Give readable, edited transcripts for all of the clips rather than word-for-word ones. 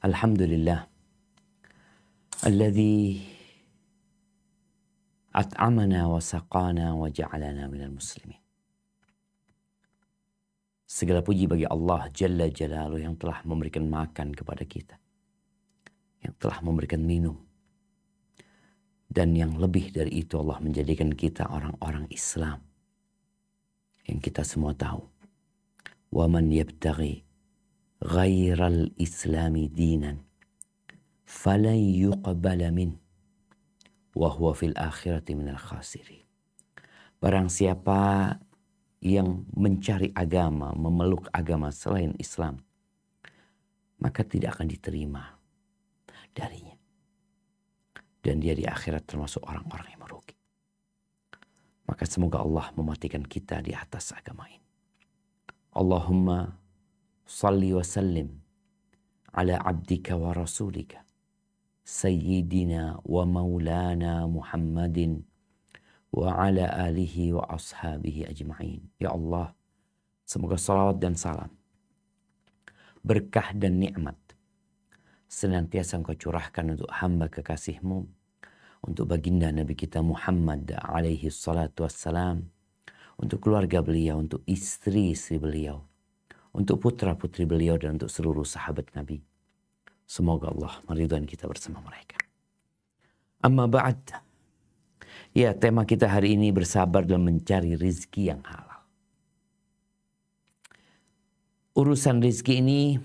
Alhamdulillah alladzi at'amana wa saqana wa ja'alana minal muslimin. Segala puji bagi Allah Jalla Jalaluhu yang telah memberikan makan kepada kita, yang telah memberikan minum, dan yang lebih dari itu Allah menjadikan kita orang-orang Islam yang kita semua tahu. Wa man yabtaghi ghairal islami dinan falan yuqbala min wa huwa fil akhirati minal khasirin. Barang siapa yang mencari agama, memeluk agama selain Islam, maka tidak akan diterima darinya. Dan dia di akhirat termasuk orang-orang yang merugi. Maka semoga Allah mematikan kita di atas agama ini. Allahumma salli wa sallim ala abdika wa rasulika sayyidina wa maulana Muhammadin wa ala alihi wa ashabihi ajma'in. Ya Allah, semoga salawat dan salam, berkah dan nikmat senantiasa Engkau curahkan untuk hamba kekasih-Mu, untuk baginda Nabi kita Muhammad alaihi salatu wassalam, untuk keluarga beliau, untuk istri-istri beliau, untuk putra-putri beliau, dan untuk seluruh sahabat Nabi. Semoga Allah meridhai kita bersama mereka. Amma ba'd. Ya, tema kita hari ini bersabar dalam mencari rizki yang halal. Urusan rizki ini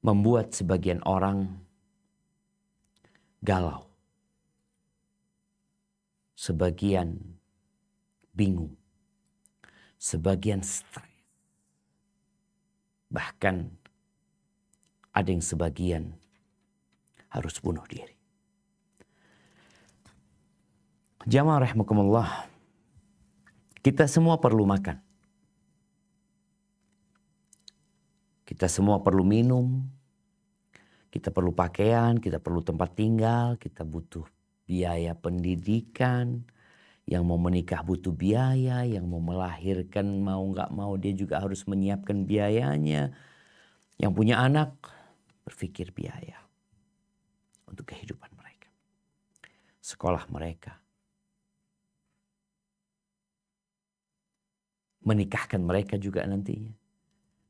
membuat sebagian orang galau. Sebagian bingung. Sebagian stres. Bahkan ada yang sebagian harus bunuh diri. Jamaah rahimakumullah, kita semua perlu makan. Kita semua perlu minum. Kita perlu pakaian, kita perlu tempat tinggal, kita butuh biaya pendidikan. Yang mau menikah butuh biaya, yang mau melahirkan mau nggak mau dia juga harus menyiapkan biayanya. Yang punya anak berpikir biaya untuk kehidupan mereka. Sekolah mereka. Menikahkan mereka juga nantinya.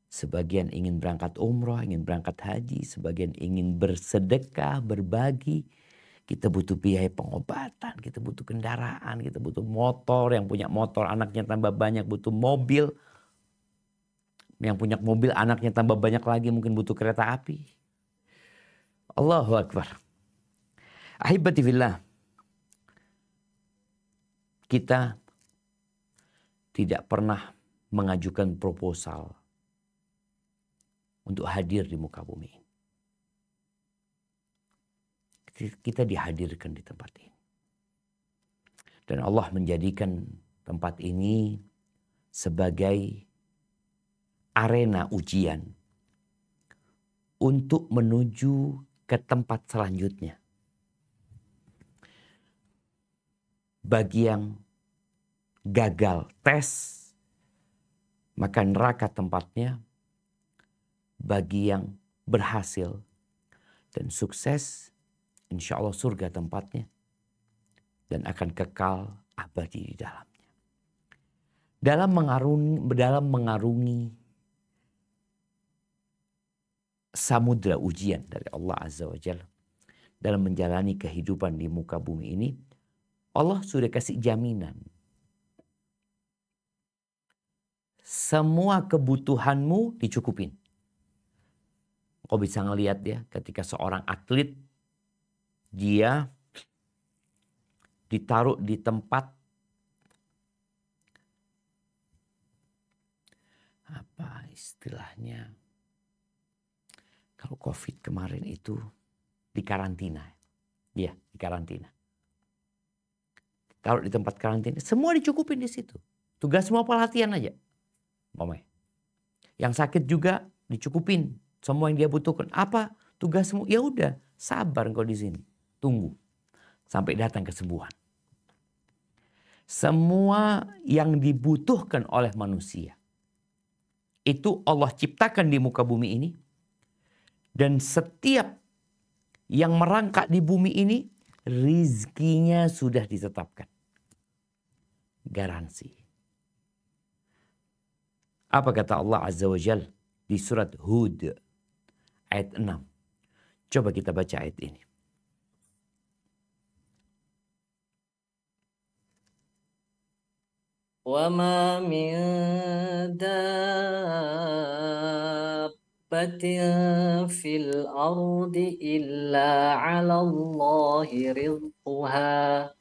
Sebagian ingin berangkat umroh, ingin berangkat haji. Sebagian ingin bersedekah, berbagi. Kita butuh biaya pengobatan, kita butuh kendaraan, kita butuh motor. Yang punya motor anaknya tambah banyak, butuh mobil. Yang punya mobil anaknya tambah banyak lagi, mungkin butuh kereta api. Allahu Akbar. Ahibati fillah. Kita tidak pernah mengajukan proposal untuk hadir di muka bumi ini. Kita dihadirkan di tempat ini. Dan Allah menjadikan tempat ini sebagai arena ujian untuk menuju ke tempat selanjutnya. Bagi yang gagal tes, maka neraka tempatnya. Bagi yang berhasil dan sukses, insya Allah surga tempatnya. Dan akan kekal abadi di dalamnya. Dalam mengarungi samudra ujian dari Allah Azza wa Jalla. Dalam menjalani kehidupan di muka bumi ini. Allah sudah kasih jaminan. Semua kebutuhanmu dicukupin. Kau bisa ngelihat ya ketika seorang atlet. Dia ditaruh di tempat apa istilahnya, kalau COVID kemarin itu di karantina. Ya, di karantina. Taruh di tempat karantina, semua dicukupin di situ. Tugas semua pelatihan aja. Yang sakit juga dicukupin. Semua yang dia butuhkan. Apa tugasmu? Ya udah, sabar engkau di sini. Tunggu sampai datang kesembuhan. Semua yang dibutuhkan oleh manusia itu Allah ciptakan di muka bumi ini Dan setiap yang merangkak di bumi ini, rizkinya sudah ditetapkan. Garansi. Apa kata Allah Azza wa Jal di surat Hud ayat 6. Coba kita baca ayat ini. وَمَا مِن دَابَّةٍ فِي الْأَرْضِ إِلَّا عَلَى اللَّهِ رِزْقُهَا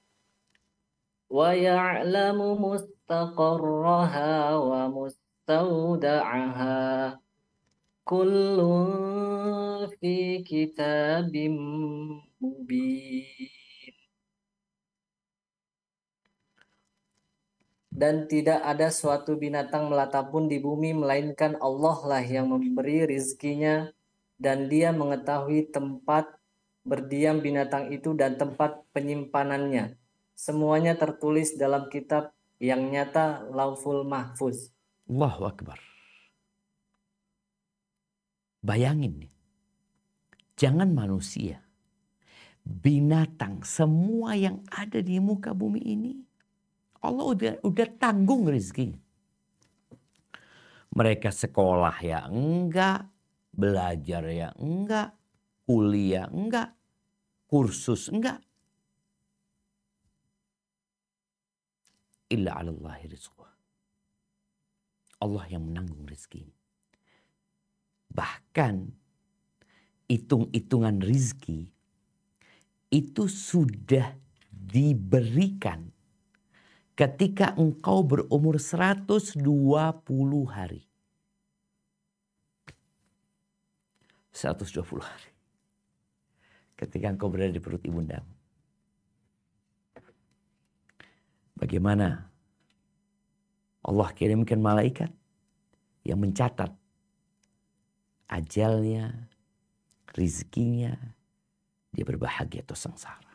وَيَعْلَمُ مُسْتَقَرَّهَا وَمُسْتَوْدَعَهَا كُلٌّ فِي كِتَابٍ مُبِينٍ. Dan tidak ada suatu binatang melata pun di bumi melainkan Allah lah yang memberi rizkinya, dan Dia mengetahui tempat berdiam binatang itu dan tempat penyimpanannya. Semuanya tertulis dalam kitab yang nyata, Lauful Mahfuz. Allahu Akbar. Bayangin nih. Jangan manusia. Binatang, semua yang ada di muka bumi ini, Allah udah tanggung rezekinya. Mereka sekolah ya enggak, belajar ya enggak, kuliah enggak, kursus enggak. Illa 'alallahi rizquh. Allah yang menanggung rezekinya. Bahkan hitung-hitungan rizki itu sudah diberikan ketika engkau berumur 120 hari. 120 hari. Ketika engkau berada di perut ibundamu. Bagaimana Allah kirimkan malaikat yang mencatat ajalnya, rizkinya, dia berbahagia atau sengsara.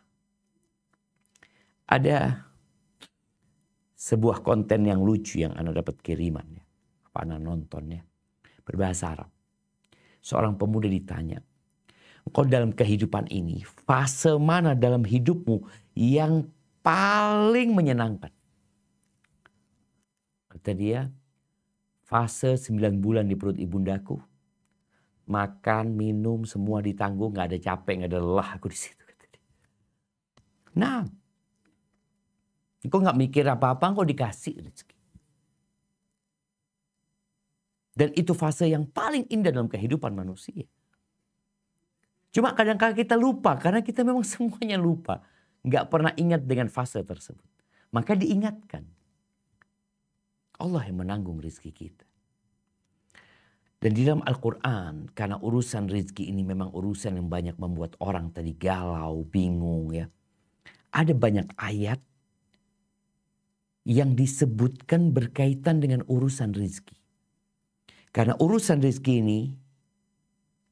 Ada sebuah konten yang lucu yang Anda dapat kiriman ya. Apa Anda nontonnya? Berbahasa Arab. Seorang pemuda ditanya, engkau dalam kehidupan ini, fase mana dalam hidupmu yang paling menyenangkan? Kata dia, fase 9 bulan di perut ibundaku. Makan, minum, semua ditanggung, gak ada capek, gak ada lelah aku di situ. Kata dia. Nah, engkau gak mikir apa-apa, engkau dikasih rezeki. Dan itu fase yang paling indah dalam kehidupan manusia. Cuma kadang-kadang kita lupa, karena kita memang semuanya lupa. Gak pernah ingat dengan fase tersebut. Maka diingatkan. Allah yang menanggung rezeki kita. Dan di dalam Al-Quran, karena urusan rezeki ini memang urusan yang banyak membuat orang tadi galau, bingung ya. Ada banyak ayat yang disebutkan berkaitan dengan urusan rezeki. Karena urusan rezeki ini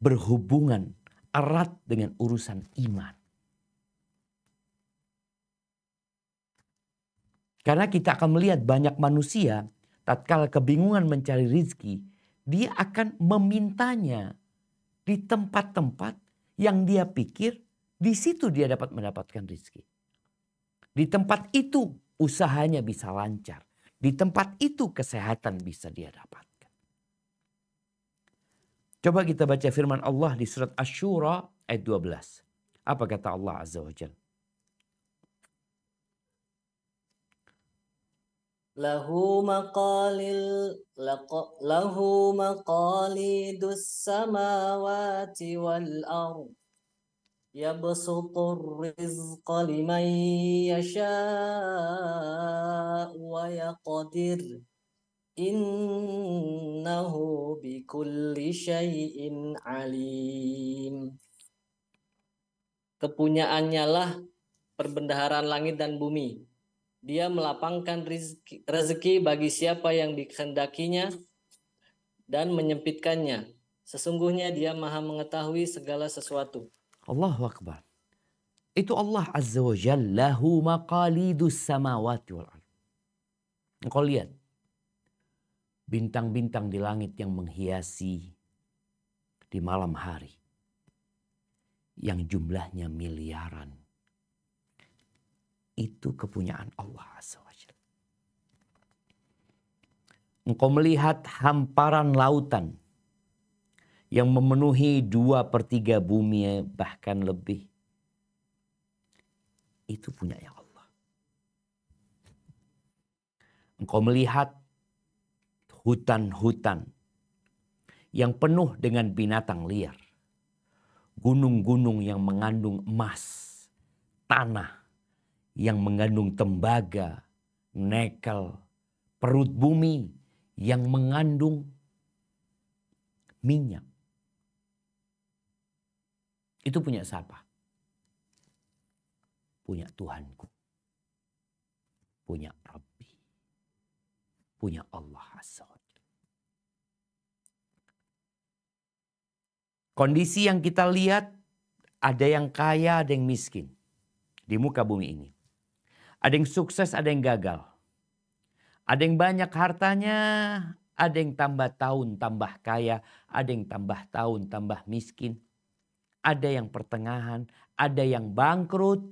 berhubungan erat dengan urusan iman. Karena kita akan melihat banyak manusia tatkala kebingungan mencari rezeki, dia akan memintanya di tempat-tempat yang dia pikir di situ dia dapat mendapatkan rezeki. Di tempat itu usahanya bisa lancar. Di tempat itu kesehatan bisa dia dapatkan. Coba kita baca firman Allah di surat Asy-Syura ayat 12. Apa kata Allah Azza wa Jalla? Lahu maqalidus samawati wal ardh yabsutur rizqa liman yasha'u wa yaqdir innahu bikulli syai'in alim. Kepunyaannya lah perbendaharaan langit dan bumi. Dia melapangkan rezeki bagi siapa yang dikehendakinya dan menyempitkannya. Sesungguhnya dia maha mengetahui segala sesuatu. Allahu Akbar. Itu Allah Azza wa Jalla, lahu maqalidus samawati wal ardh. Engkau lihat bintang-bintang di langit yang menghiasi di malam hari. yang jumlahnya miliaran. Itu kepunyaan Allah Azza wa Jalla. Engkau melihat hamparan lautan yang memenuhi 2/3 bumi, bahkan lebih. Itu punyanya Allah. Engkau melihat hutan-hutan yang penuh dengan binatang liar. Gunung-gunung yang mengandung emas. Tanah yang mengandung tembaga, nikel. Perut bumi yang mengandung minyak. Itu punya siapa? Punya Tuhanku. Punya Rabbi. Punya Allah Azza wa Jalla. Kondisi yang kita lihat, ada yang kaya, ada yang miskin. Di muka bumi ini. Ada yang sukses, ada yang gagal. Ada yang banyak hartanya, ada yang tambah tahun tambah kaya, ada yang tambah tahun tambah miskin. Ada yang pertengahan, ada yang bangkrut,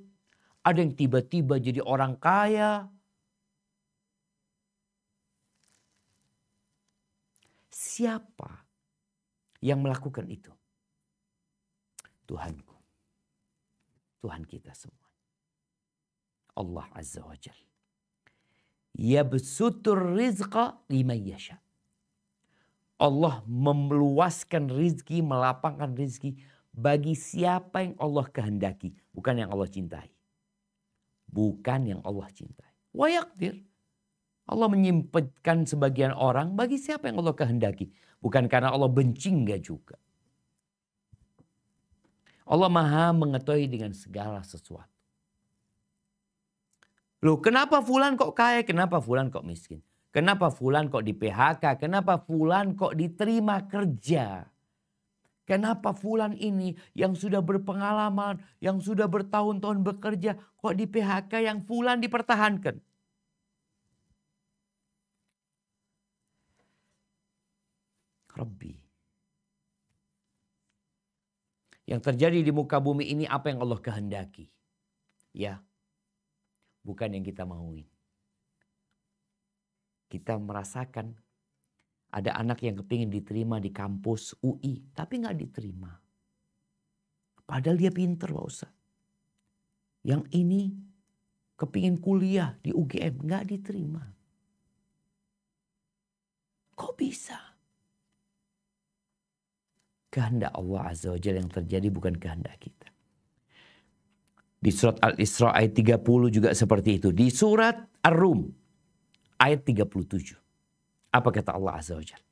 ada yang tiba-tiba jadi orang kaya. Siapa yang melakukan itu? Tuhanku. Tuhan kita semua. Allah Azza wa Jalla. Yabsutur rizqa liman yasha. Allah meluaskan rizki, melapangkan rizki bagi siapa yang Allah kehendaki. Bukan yang Allah cintai. Bukan yang Allah cintai. Wa yaqdir. Allah menyempitkan sebagian orang bagi siapa yang Allah kehendaki. Bukan karena Allah benci, enggak juga. Allah maha mengetahui dengan segala sesuatu. Loh, kenapa fulan kok kaya? Kenapa fulan kok miskin? Kenapa fulan kok di PHK? Kenapa fulan kok diterima kerja? Kenapa fulan ini yang sudah berpengalaman, yang sudah bertahun-tahun bekerja, kok di PHK, yang fulan dipertahankan? Rabbi. Yang terjadi di muka bumi ini apa yang Allah kehendaki. Ya, bukan yang kita mauin. Kita merasakan ada anak yang kepingin diterima di kampus UI, tapi gak diterima. Padahal dia pinter Pak Ustaz. Yang ini kepingin kuliah di UGM, gak diterima. Kok bisa? Kehendak Allah Azza wa Jalla yang terjadi, bukan kehendak kita. Di surat Al-Isra ayat 30 juga seperti itu. Di surat Ar-Rum ayat 37. Apa kata Allah Azza wa Jalla?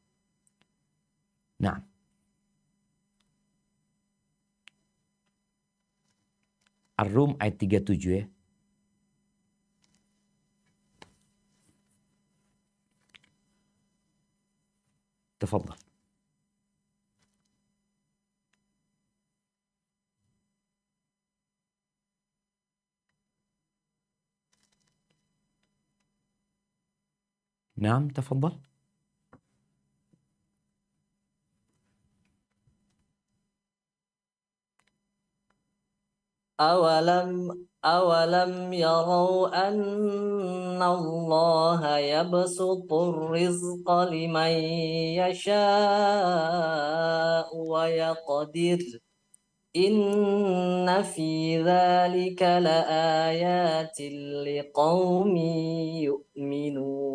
Nah. Ar-Rum ayat 37 ya. Tafadhal. نعم تفضل. أولم يروا أن الله يبسط الرزق لمن يشاء ويقدر إن في ذلك لآيات لقوم يؤمنون.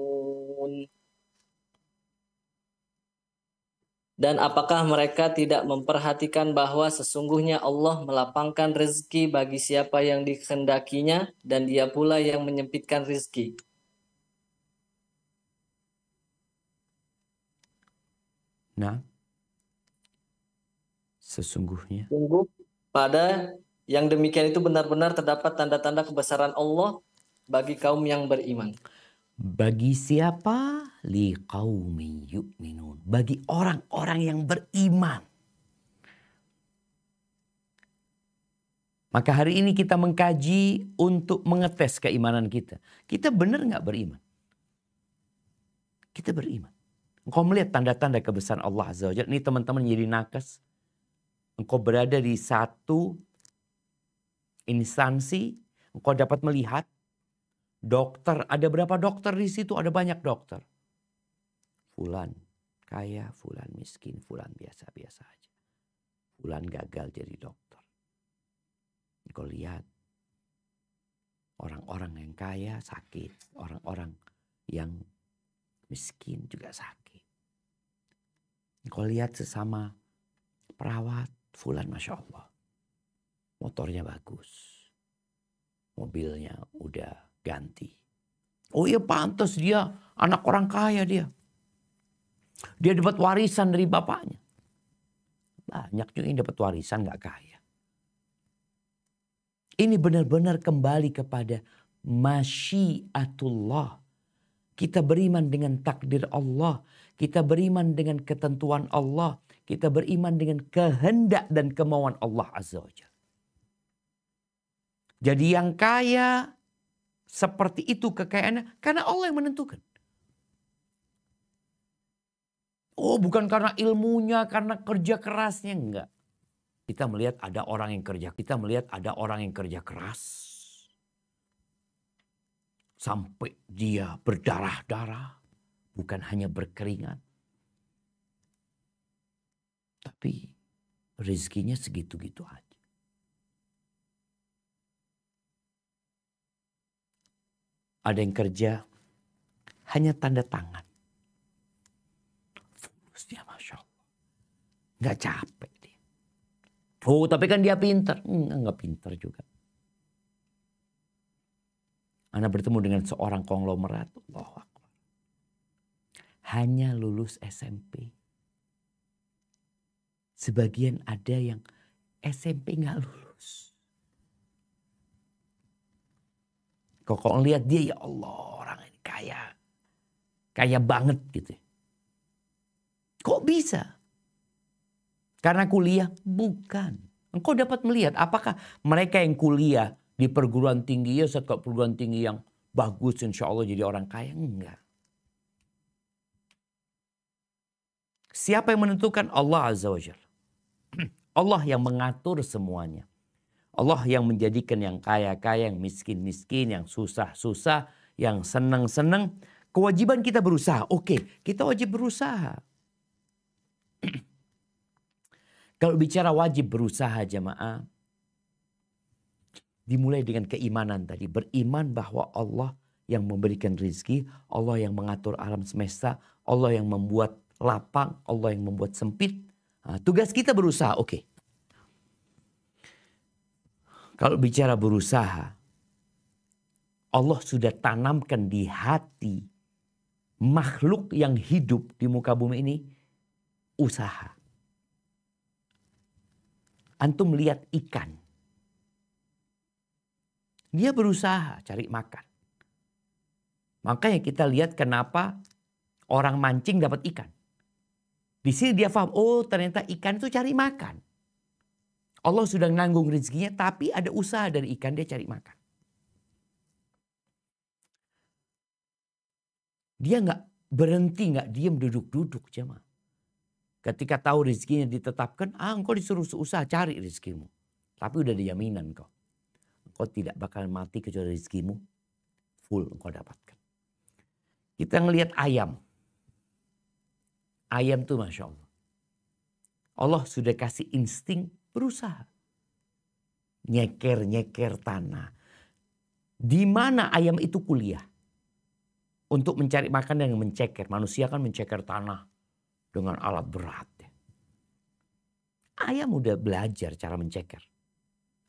Dan apakah mereka tidak memperhatikan bahwa sesungguhnya Allah melapangkan rezeki bagi siapa yang dikehendakinya, dan Dia pula yang menyempitkan rezeki. Nah, sesungguhnya. Sungguh pada yang demikian itu benar-benar terdapat tanda-tanda kebesaran Allah bagi kaum yang beriman. Bagi siapa? Liqaumin yu'minun. Bagi orang-orang yang beriman. Maka hari ini kita mengkaji untuk mengetes keimanan kita. Kita benar nggak beriman? Kita beriman. Engkau melihat tanda-tanda kebesaran Allah Azza wa Jalla. Ini teman-teman jadi nakes. Engkau berada di satu instansi, engkau dapat melihat dokter, ada berapa dokter di situ? Ada banyak dokter. Fulan kaya, fulan miskin, fulan biasa-biasa aja. Fulan gagal jadi dokter. Engkau lihat orang-orang yang kaya sakit, orang-orang yang miskin juga sakit. Engkau lihat sesama perawat, fulan Masya Allah. Motornya bagus. Mobilnya udah ganti. Oh iya pantas dia anak orang kaya dia. Dia dapat warisan dari bapaknya. Banyak juga yang dapat warisan gak kaya. Ini benar-benar kembali kepada masyiatullah. Kita beriman dengan takdir Allah. Kita beriman dengan ketentuan Allah. Kita beriman dengan kehendak dan kemauan Allah Azza wa Jalla. Jadi yang kaya seperti itu kekayaannya karena Allah yang menentukan. Oh bukan karena ilmunya, karena kerja kerasnya, enggak. Kita melihat ada orang yang kerja keras. Sampai dia berdarah-darah. Bukan hanya berkeringat. Tapi rezekinya segitu-gitu aja. Ada yang kerja hanya tanda tangan. Fulusnya Masya Allah. Nggak capek dia. Oh tapi kan dia pintar. Nggak pintar juga. Ana bertemu dengan seorang konglomerat. Allahu Akbar. Hanya lulus SMP. Sebagian ada yang SMP nggak lulus. Kok lihat dia ya Allah orang ini kaya. Kaya banget gitu. Kok bisa? Karena kuliah? Bukan. Engkau dapat melihat apakah mereka yang kuliah di perguruan tinggi ya setelah perguruan tinggi yang bagus insya Allah jadi orang kaya? Enggak. Siapa yang menentukan? Allah Azza wa Jalla. Allah yang mengatur semuanya. Allah yang menjadikan yang kaya-kaya, yang miskin-miskin, yang susah-susah, yang senang-senang. Kewajiban kita berusaha. Oke, kita wajib berusaha. Kalau bicara wajib berusaha jamaah. Dimulai dengan keimanan tadi. Beriman bahwa Allah yang memberikan rezeki. Allah yang mengatur alam semesta. Allah yang membuat lapang. Allah yang membuat sempit. Nah, tugas kita berusaha. Oke. Kalau bicara berusaha, Allah sudah tanamkan di hati makhluk yang hidup di muka bumi ini usaha. Antum lihat ikan. Dia berusaha cari makan. Makanya kita lihat kenapa orang mancing dapat ikan. Di sini dia paham, oh ternyata ikan itu cari makan. Allah sudah nanggung rezekinya, tapi ada usaha dari ikan, dia cari makan. Dia nggak berhenti, nggak diam duduk-duduk jemaah. Ketika tahu rezekinya ditetapkan, engkau disuruh usaha cari rezekimu. Tapi udah dijaminan kau. Engkau tidak bakal mati kecuali rezekimu full engkau dapatkan. Kita ngelihat ayam. Ayam tuh Masya Allah. Allah sudah kasih insting berusaha. Nyeker-nyeker tanah. Di mana ayam itu kuliah? Untuk mencari makan dan menceker. Manusia kan menceker tanah dengan alat berat. Ayam udah belajar cara menceker.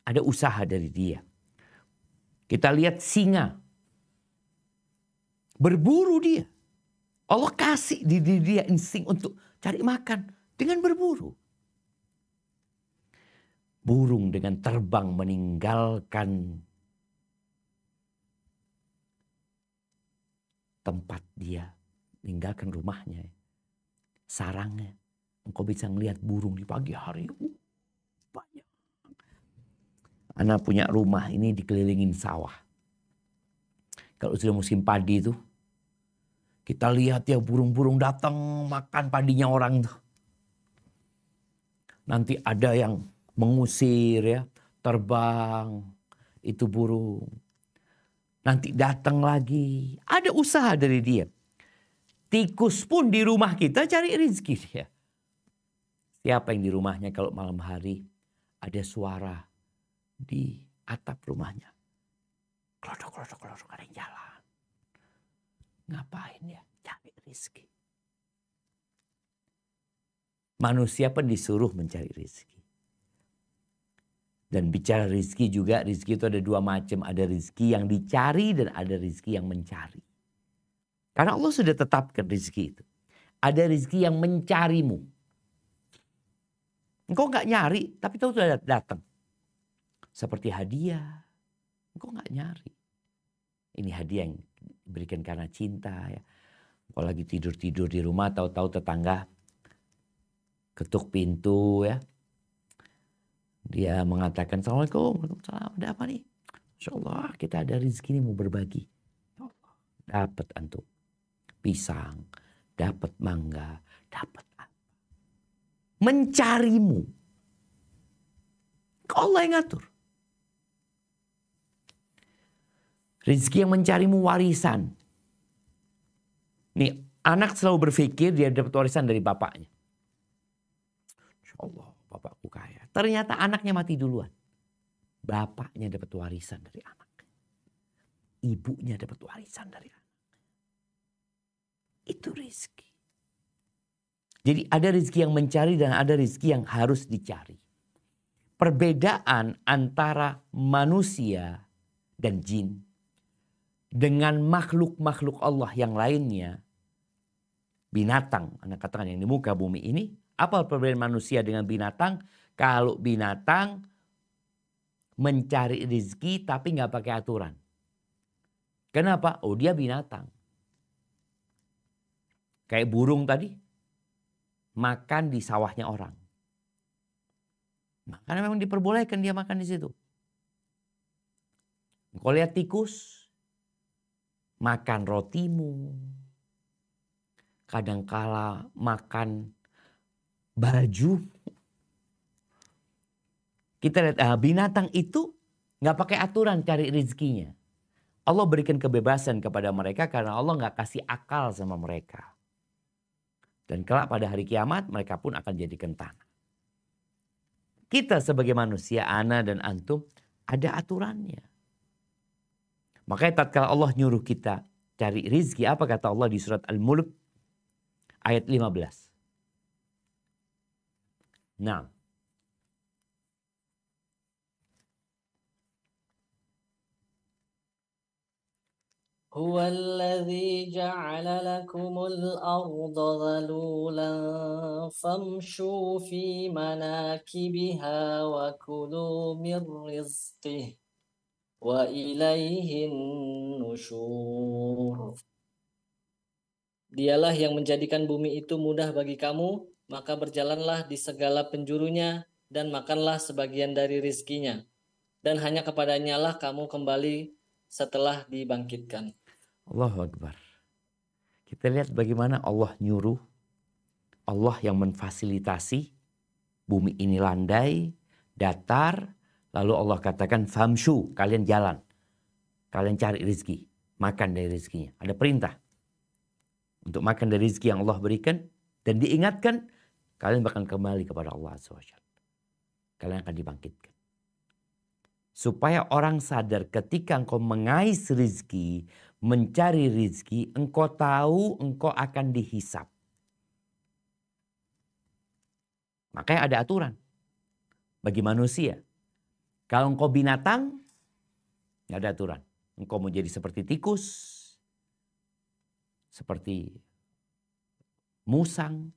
Ada usaha dari dia. Kita lihat singa. Berburu dia. Allah kasih di dia insting untuk cari makan dengan berburu. Burung dengan terbang meninggalkan tempat dia. Meninggalkan rumahnya. Sarangnya. Engkau bisa ngelihat burung di pagi hari. Banyak. Anak punya rumah ini dikelilingin sawah. Kalau sudah musim padi itu. Kita lihat ya burung-burung datang makan padinya orang tuh. Nanti ada yang mengusir ya, terbang itu burung. Nanti datang lagi. Ada usaha dari dia. Tikus pun di rumah kita cari rezeki dia. Siapa yang di rumahnya kalau malam hari ada suara di atap rumahnya. Klodok, ada yang jalan. Ngapain ya? Cari rezeki. Manusia pun disuruh mencari rezeki. Dan bicara rezeki juga, rezeki itu ada dua macam. Ada rezeki yang dicari dan ada rezeki yang mencari. Karena Allah sudah tetapkan rezeki itu. Ada rezeki yang mencarimu. Engkau gak nyari, tapi tahu sudah datang. Seperti hadiah. Engkau gak nyari. Ini hadiah yang diberikan karena cinta. Ya. Engkau lagi tidur-tidur di rumah, tahu-tahu tetangga ketuk pintu ya. Dia mengatakan, Assalamualaikum, Waalaikumsalam, ada apa nih? Insya Allah kita ada rezeki nih mau berbagi. Dapat antum pisang, dapat mangga, dapat apa? Mencarimu. Allah yang ngatur. Rezeki yang mencarimu warisan. Nih anak selalu berpikir dia dapat warisan dari bapaknya. Insya Allah bapakku kaya. Ternyata anaknya mati duluan. Bapaknya dapat warisan dari anak. Ibunya dapat warisan dari anak. Itu rezeki. Jadi ada rezeki yang mencari dan ada rezeki yang harus dicari. Perbedaan antara manusia dan jin dengan makhluk-makhluk Allah yang lainnya, binatang, anak katakan yang di muka bumi ini, apa perbedaan manusia dengan binatang? Kalau binatang mencari rezeki tapi nggak pakai aturan. Kenapa? Oh dia binatang. Kayak burung tadi, makan di sawahnya orang. Karena memang diperbolehkan dia makan di situ. Kau lihat tikus, makan rotimu. Kadangkala makan baju. Kita lihat binatang itu nggak pakai aturan cari rezekinya. Allah berikan kebebasan kepada mereka karena Allah nggak kasih akal sama mereka. Dan kelak pada hari kiamat mereka pun akan jadikan tanah. Kita sebagai manusia, ana dan antum, ada aturannya. Makanya tatkala Allah nyuruh kita cari rizki, apa kata Allah di surat Al-Mulk ayat 15. Nah. هو الذي جعل لكم الأرض ذلولا فامشوا في مناكبها وكلوا من رزقه وإليه النشور. Dialah yang menjadikan bumi itu mudah bagi kamu, maka berjalanlah di segala penjurunya dan makanlah sebagian dari rizkinya. Dan hanya kepadanya lah kamu kembali setelah dibangkitkan. Allahu Akbar. Kita lihat bagaimana Allah nyuruh, Allah yang memfasilitasi bumi ini landai, datar, lalu Allah katakan famshu, kalian jalan. Kalian cari rezeki, makan dari rezekinya. Ada perintah untuk makan dari rezeki yang Allah berikan dan diingatkan kalian bakal kembali kepada Allah SWT. Kalian akan dibangkitkan. Supaya orang sadar ketika engkau mengais rezeki, mencari rezeki, engkau tahu engkau akan dihisap. Makanya ada aturan bagi manusia. Kalau engkau binatang, nggak ada aturan. Engkau mau jadi seperti tikus, seperti musang,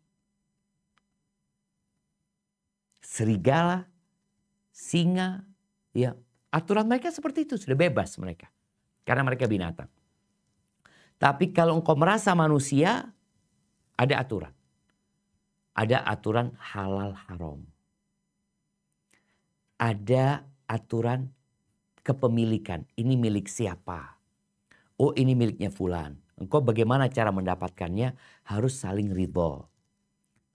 serigala, singa, ya. Aturan mereka seperti itu, sudah bebas mereka. Karena mereka binatang. Tapi kalau engkau merasa manusia, ada aturan. Ada aturan halal haram. Ada aturan kepemilikan. Ini milik siapa? Oh ini miliknya fulan. Engkau bagaimana cara mendapatkannya? Harus saling ridho.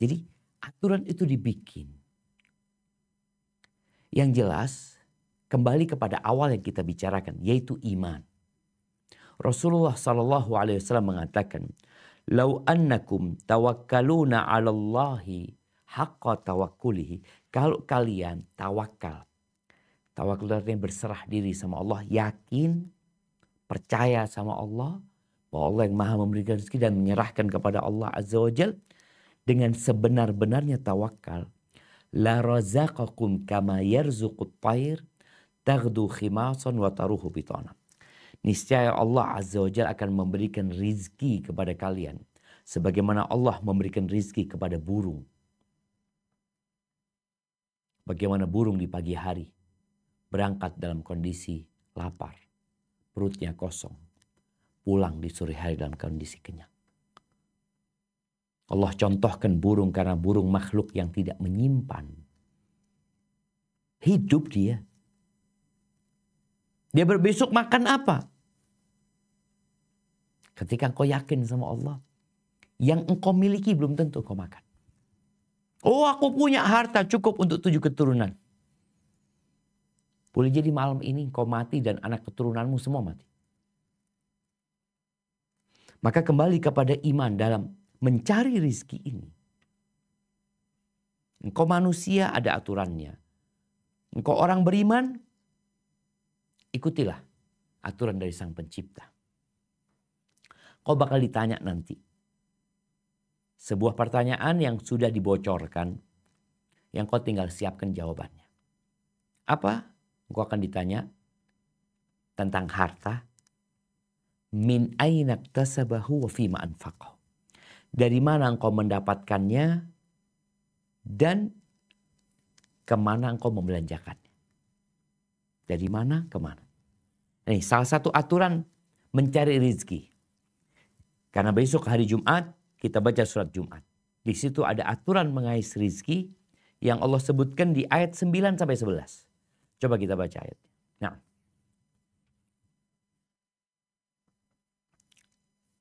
Jadi aturan itu dibikin. Yang jelas kembali kepada awal yang kita bicarakan, yaitu iman. Rasulullah SAW mengatakan, "Lau annakum tawakkaluna 'ala Allahi haqqa tawakkulihi." Kalau kalian tawakal. Tawakal artinya berserah diri sama Allah, yakin, percaya sama Allah, bahwa Allah yang maha memberikan rezeki dan menyerahkan kepada Allah Azza wa Jal dengan sebenar-benarnya tawakal. La razaqakum kama yarzuqut tayr taghdu khimasan wa taruhu bitana. Niscaya Allah Azza wa Jalla akan memberikan rizki kepada kalian sebagaimana Allah memberikan rizki kepada burung. Bagaimana burung di pagi hari berangkat dalam kondisi lapar, perutnya kosong, pulang di sore hari dalam kondisi kenyang. Allah contohkan burung karena burung makhluk yang tidak menyimpan. Hidup dia. Dia berbesok makan apa? Ketika engkau yakin sama Allah, yang engkau miliki belum tentu engkau makan. Oh, aku punya harta cukup untuk 7 keturunan. Boleh jadi malam ini engkau mati dan anak keturunanmu semua mati. Maka kembali kepada iman dalam mencari rizki ini. Engkau manusia ada aturannya. Engkau orang beriman, ikutilah aturan dari Sang Pencipta. Kau bakal ditanya nanti. Sebuah pertanyaan yang sudah dibocorkan, yang kau tinggal siapkan jawabannya. Apa? Kau akan ditanya tentang harta. Min aina iktasabahu wa fima anfaqahu. Dari mana engkau mendapatkannya dan kemana engkau membelanjakannya. Dari mana kemana. Ini salah satu aturan mencari rezeki. Karena besok hari Jumat kita baca surat Jumat. Di situ ada aturan mengais rezeki yang Allah sebutkan di ayat 9 sampai 11. Coba kita baca ayat. Nah.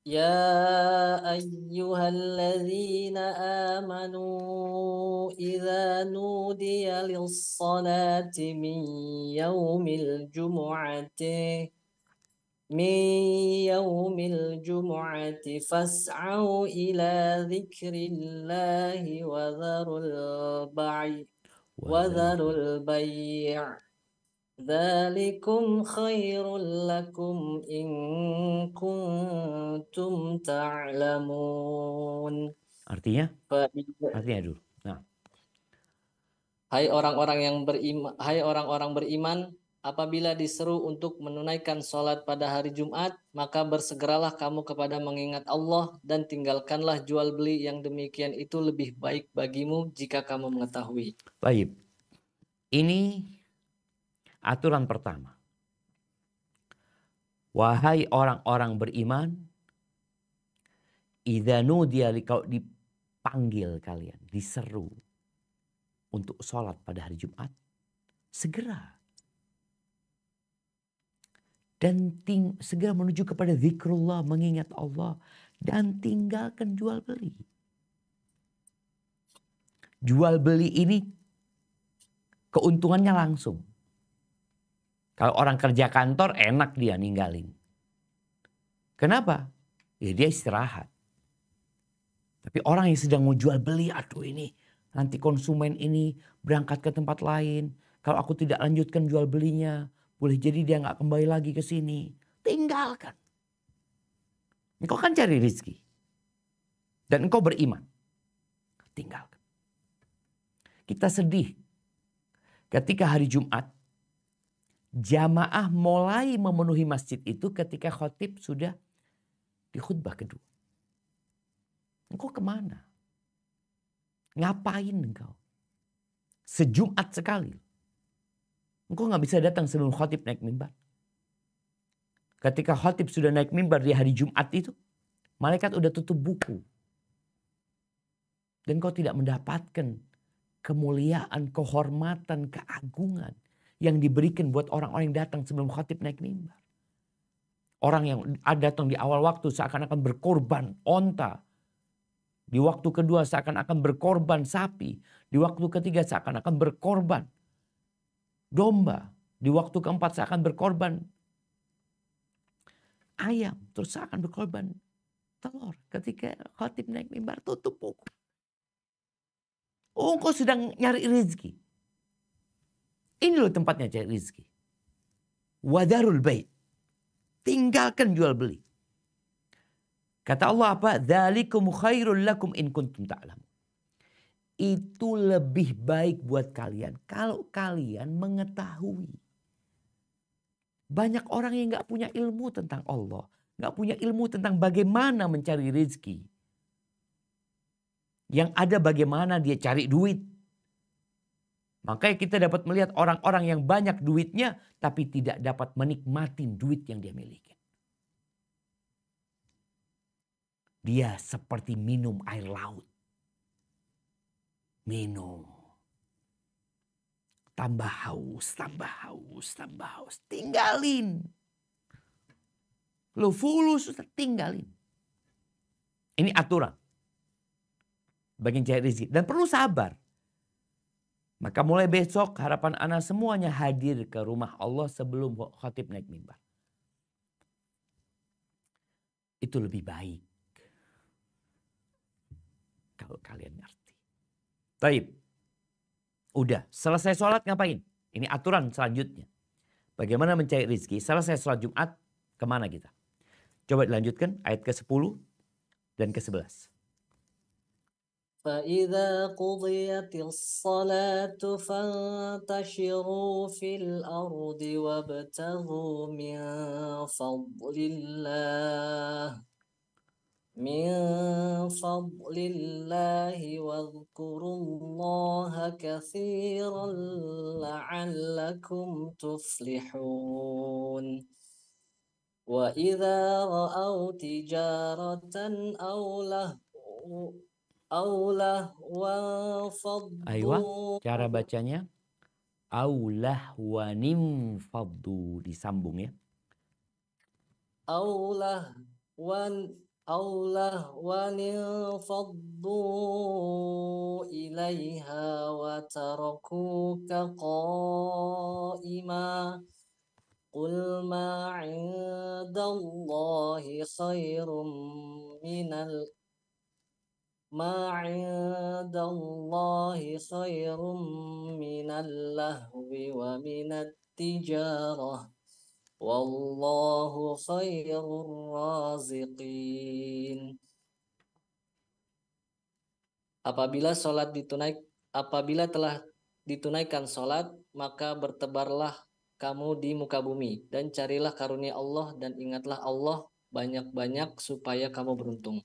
Ya ayyuhalladzina amanu idza nudiya lis-salati min yaumil jumu'ati fas'au ila dzikrillahi wa dharul bai' dzalikum khairul lakum in kuntum ta'lamun. Artinya dulu. Nah. Hai orang-orang beriman, apabila diseru untuk menunaikan sholat pada hari Jumat, maka bersegeralah kamu kepada mengingat Allah dan tinggalkanlah jual beli, yang demikian itu lebih baik bagimu jika kamu mengetahui. Baik. Ini aturan pertama. Wahai orang-orang beriman, idza nudiya, kalau dipanggil kalian, diseru untuk sholat pada hari Jumat, segera. Dan segera menuju kepada zikrullah, mengingat Allah. Dan tinggalkan jual beli. Jual beli ini keuntungannya langsung. Kalau orang kerja kantor enak dia ninggalin. Kenapa? Ya dia istirahat. Tapi orang yang sedang mau jual beli, aduh ini nanti konsumen ini berangkat ke tempat lain. Kalau aku tidak lanjutkan jual belinya, boleh jadi dia nggak kembali lagi ke sini. Tinggalkan. Engkau kan cari rezeki. Dan engkau beriman. Tinggalkan. Kita sedih ketika hari Jumat jamaah mulai memenuhi masjid itu ketika khotib sudah di khutbah kedua. Engkau kemana? Ngapain engkau? Sejumat sekali. Engkau gak bisa datang sebelum khotib naik mimbar. Ketika khotib sudah naik mimbar di hari Jumat itu, malaikat udah tutup buku. Dan kau tidak mendapatkan kemuliaan, kehormatan, keagungan yang diberikan buat orang-orang yang datang sebelum khotib naik mimbar. Orang yang datang di awal waktu seakan-akan berkorban onta. Di waktu kedua seakan-akan berkorban sapi. Di waktu ketiga seakan-akan berkorban domba. Di waktu keempat saya akan berkorban ayam. Terus saya akan berkorban telur. Ketika khatib naik mimbar, tutup buku. Oh, engkau sedang nyari rezeki. Ini loh tempatnya cari rezeki. Wadarul bait. Tinggalkan jual beli. Kata Allah apa? Dzalikum khairul lakum in kuntum ta'lamun. Itu lebih baik buat kalian kalau kalian mengetahui. Banyak orang yang gak punya ilmu tentang Allah. Gak punya ilmu tentang bagaimana mencari rezeki. Yang ada bagaimana dia cari duit. Makanya kita dapat melihat orang-orang yang banyak duitnya tapi tidak dapat menikmati duit yang dia miliki. Dia seperti minum air laut. Minum. Tambah haus, tambah haus, tambah haus. Tinggalin. Lo fulus, tinggalin. Ini aturan. Bagian cari rezeki. Dan perlu sabar. Maka mulai besok harapan anak semuanya hadir ke rumah Allah sebelum khatib naik mimbar. Itu lebih baik. Kalau kalian ngerti. Taib. Udah, selesai sholat ngapain? Ini aturan selanjutnya. Bagaimana mencari rezeki? Selesai sholat Jumat, kemana kita? Coba dilanjutkan ayat ke-10 dan ke-11. فَإِذَا قُضِيَتِ الصَّلَاةُ فَانتَشِرُوا فِي الْأَرْضِ وَابْتَغُوا مِنْ فَضْلِ اللَّهِ وَاذْكُرُوا اللَّهَ كَثِيرًا لَعَلَّكُمْ تُفْلِحُونَ وَإِذَا رَأَوْا تِجَارَةً أَوْ لَهْوًا Aywa, فَضُّوا cara bacanya. Aulahwanim faddu. Disambung ya. أَوْ لَهْوًا انفضوا إليها وتركوك قائما قل ما عند الله خير من اللهو ومن التجارة Wallahu khairur raziqin. Apabila telah ditunaikan sholat, maka bertebarlah kamu di muka bumi dan carilah karunia Allah dan ingatlah Allah banyak-banyak supaya kamu beruntung.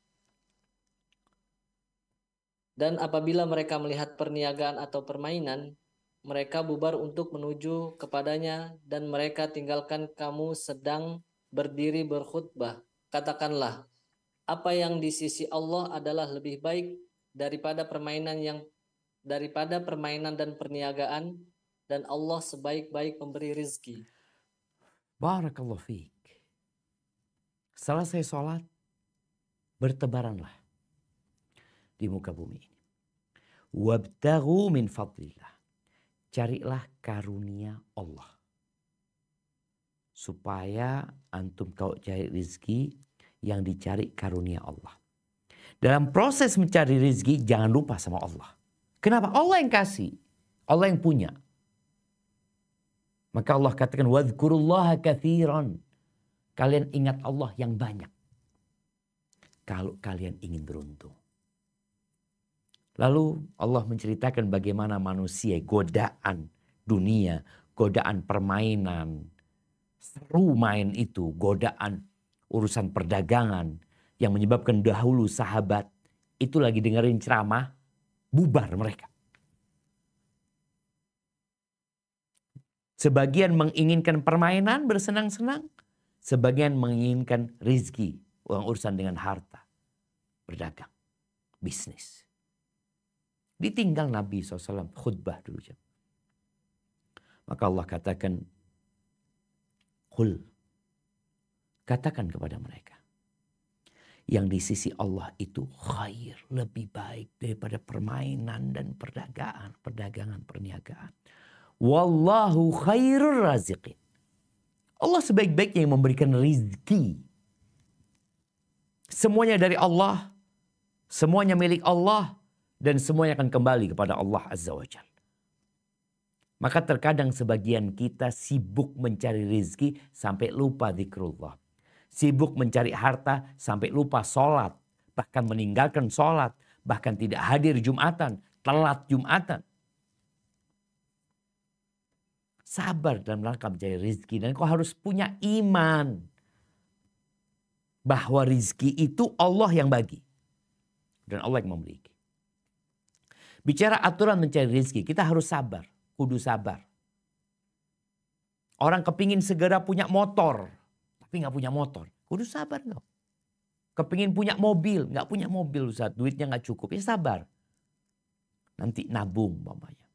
Dan apabila mereka melihat perniagaan atau permainan, mereka bubar untuk menuju kepadanya dan mereka tinggalkan kamu sedang berdiri berkhutbah. Katakanlah, apa yang di sisi Allah adalah lebih baik daripada permainan dan perniagaan, dan Allah sebaik-baik pemberi rizki. Barakallahu fiik. Selesai sholat, bertebaranlah di muka bumi ini. Wabtaghu min fadlillah. Carilah karunia Allah. Supaya antum kau cari rezeki yang dicari karunia Allah. Dalam proses mencari rezeki jangan lupa sama Allah. Kenapa? Allah yang kasih. Allah yang punya. Maka Allah katakan wadhkurullaha katsiran. Kalian ingat Allah yang banyak. Kalau kalian ingin beruntung. Lalu Allah menceritakan bagaimana manusia godaan dunia, godaan permainan, seru main itu, godaan urusan perdagangan yang menyebabkan dahulu sahabat itu lagi dengerin ceramah, bubar mereka. Sebagian menginginkan permainan bersenang-senang, sebagian menginginkan rizki, urusan dengan harta, berdagang, bisnis. Ditinggal Nabi SAW khutbah dulu. Maka Allah katakan, Qul, katakan kepada mereka. Yang di sisi Allah itu khair, lebih baik daripada permainan dan perdagangan, perniagaan. Wallahu khairur raziqin. Allah sebaik-baiknya yang memberikan rizki. Semuanya dari Allah. Semuanya milik Allah. Dan semuanya akan kembali kepada Allah Azza wa Jalla. Maka terkadang sebagian kita sibuk mencari rizki sampai lupa zikrullah. Sibuk mencari harta sampai lupa sholat. Bahkan meninggalkan sholat. Bahkan tidak hadir Jumatan. Telat Jumatan. Sabar dalam rangka mencari rizki. Dan kau harus punya iman. Bahwa rizki itu Allah yang bagi. Dan Allah yang memiliki. Bicara aturan mencari rizki. Kita harus sabar. Kudu sabar. Orang kepingin segera punya motor. Tapi gak punya motor. Kudu sabar dong. Kepingin punya mobil. Gak punya mobil Ustaz. Duitnya gak cukup. Ya sabar. Nanti nabung mamanya.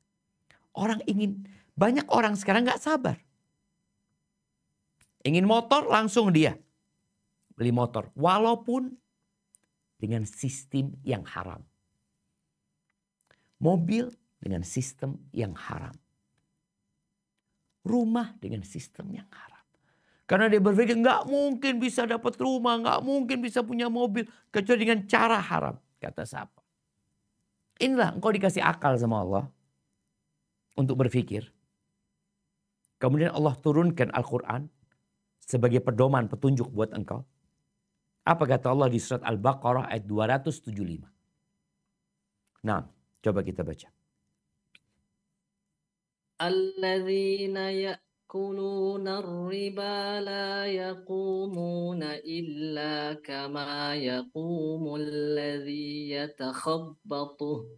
Orang ingin. Banyak orang sekarang gak sabar. Ingin motor langsung dia. Beli motor. Walaupun dengan sistem yang haram. Mobil dengan sistem yang haram. Rumah dengan sistem yang haram. Karena dia berpikir gak mungkin bisa dapat rumah. Gak mungkin bisa punya mobil. Kecuali dengan cara haram. Kata siapa? Inilah engkau dikasih akal sama Allah. Untuk berpikir. Kemudian Allah turunkan Al-Quran. Sebagai pedoman petunjuk buat engkau. Apa kata Allah di surat Al-Baqarah ayat 275. Nah, coba kita baca. Alladzina ya'kuluna ar-riba la yaqumuna illa kama yaqumul ladzi yatakhabbathu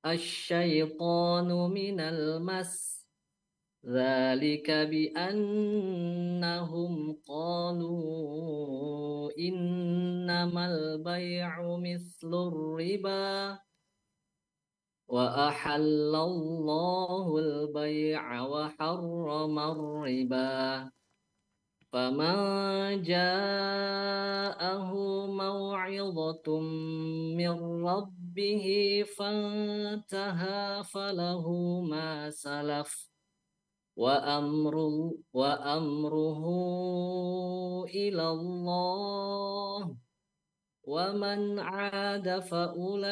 asy-syaitanu minal mas. ذلك بأنهم قالوا إنما البيع مثل الربا وأحل الله البيع وحرم الربا فمن جاءه موعظة من ربه فانتهى فله ما سلف وأمره إلى الله ومن عاد فأولئك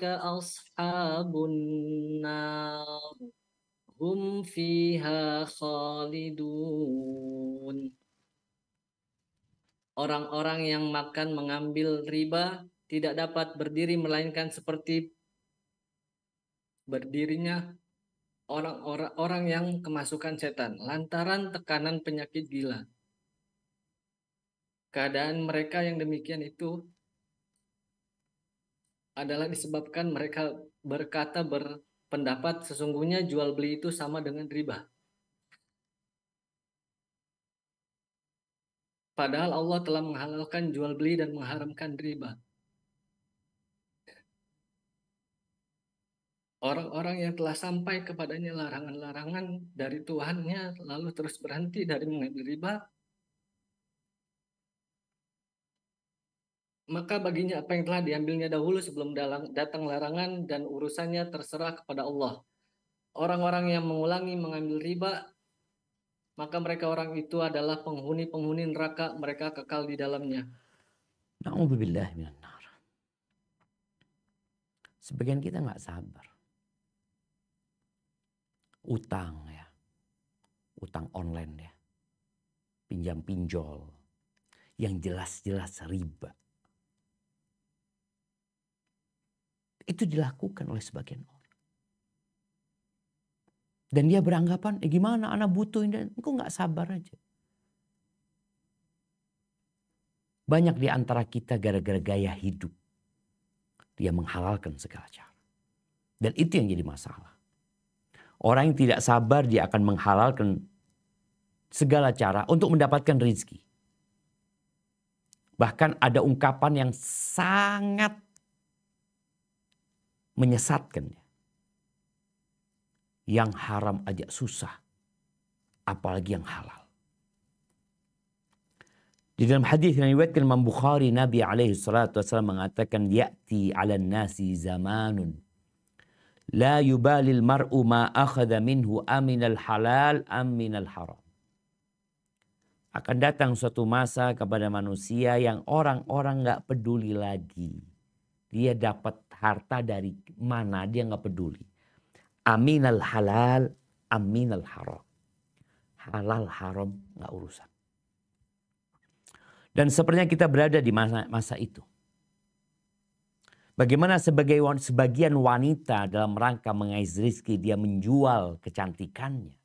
أصحاب النار هم فيها خالدون. Orang-orang yang makan mengambil riba tidak dapat berdiri melainkan seperti berdirinya orang-orang yang kemasukan setan lantaran tekanan penyakit gila. Keadaan mereka yang demikian itu adalah disebabkan mereka berpendapat sesungguhnya jual beli itu sama dengan riba. Padahal Allah telah menghalalkan jual beli dan mengharamkan riba. Orang-orang yang telah sampai kepadanya larangan-larangan dari Tuhannya lalu terus berhenti dari mengambil riba, maka baginya apa yang telah diambilnya dahulu sebelum datang larangan dan urusannya terserah kepada Allah. Orang-orang yang mengulangi mengambil riba, maka mereka orang itu adalah penghuni-penghuni neraka, mereka kekal di dalamnya. Na'udzubillah minan nar. Sebagian kita nggak sabar. Utang ya. Utang online ya. Pinjam pinjol. Yang jelas-jelas riba. Itu dilakukan oleh sebagian orang. Dan dia beranggapan, gimana anak butuh ini. Engkau nggak sabar aja. Banyak di antara kita gara-gara gaya hidup. Dia menghalalkan segala cara. Dan itu yang jadi masalah. Orang yang tidak sabar dia akan menghalalkan segala cara untuk mendapatkan rezeki. Bahkan ada ungkapan yang sangat menyesatkan. Yang haram aja susah. Apalagi yang halal. Di dalam hadis yang diriwayatkan Imam Bukhari, Nabi alaihi salatu wasallam mengatakan, ya'ti 'alan nasi zamanun la yubalil mar'u ma akhadha minhu aminal halal aminal haram. Akan datang suatu masa kepada manusia yang orang-orang nggak peduli lagi. Dia dapat harta dari mana, dia nggak peduli. Aminal halal, aminal haram. Halal haram nggak urusan. Dan sepertinya kita berada di masa itu. Bagaimana sebagian wanita dalam rangka mengais rezeki dia menjual kecantikannya.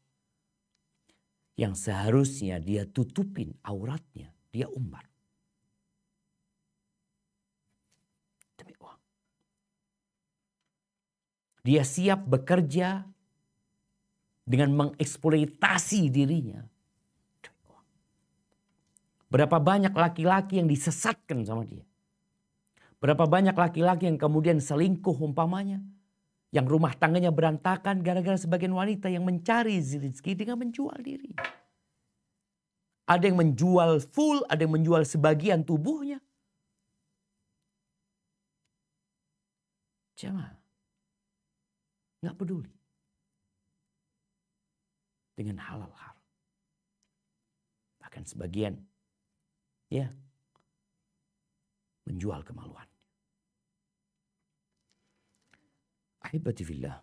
Yang seharusnya dia tutupin auratnya, dia umbar. Demi uang. Dia siap bekerja dengan mengeksploitasi dirinya. Berapa banyak laki-laki yang disesatkan sama dia. Berapa banyak laki-laki yang kemudian selingkuh umpamanya. Yang rumah tangganya berantakan gara-gara sebagian wanita yang mencari rezeki dengan menjual diri. Ada yang menjual full, ada yang menjual sebagian tubuhnya. Jemaah. Nggak peduli. Dengan halal haram. Bahkan sebagian ya menjual kemaluan. Ahibati fillah.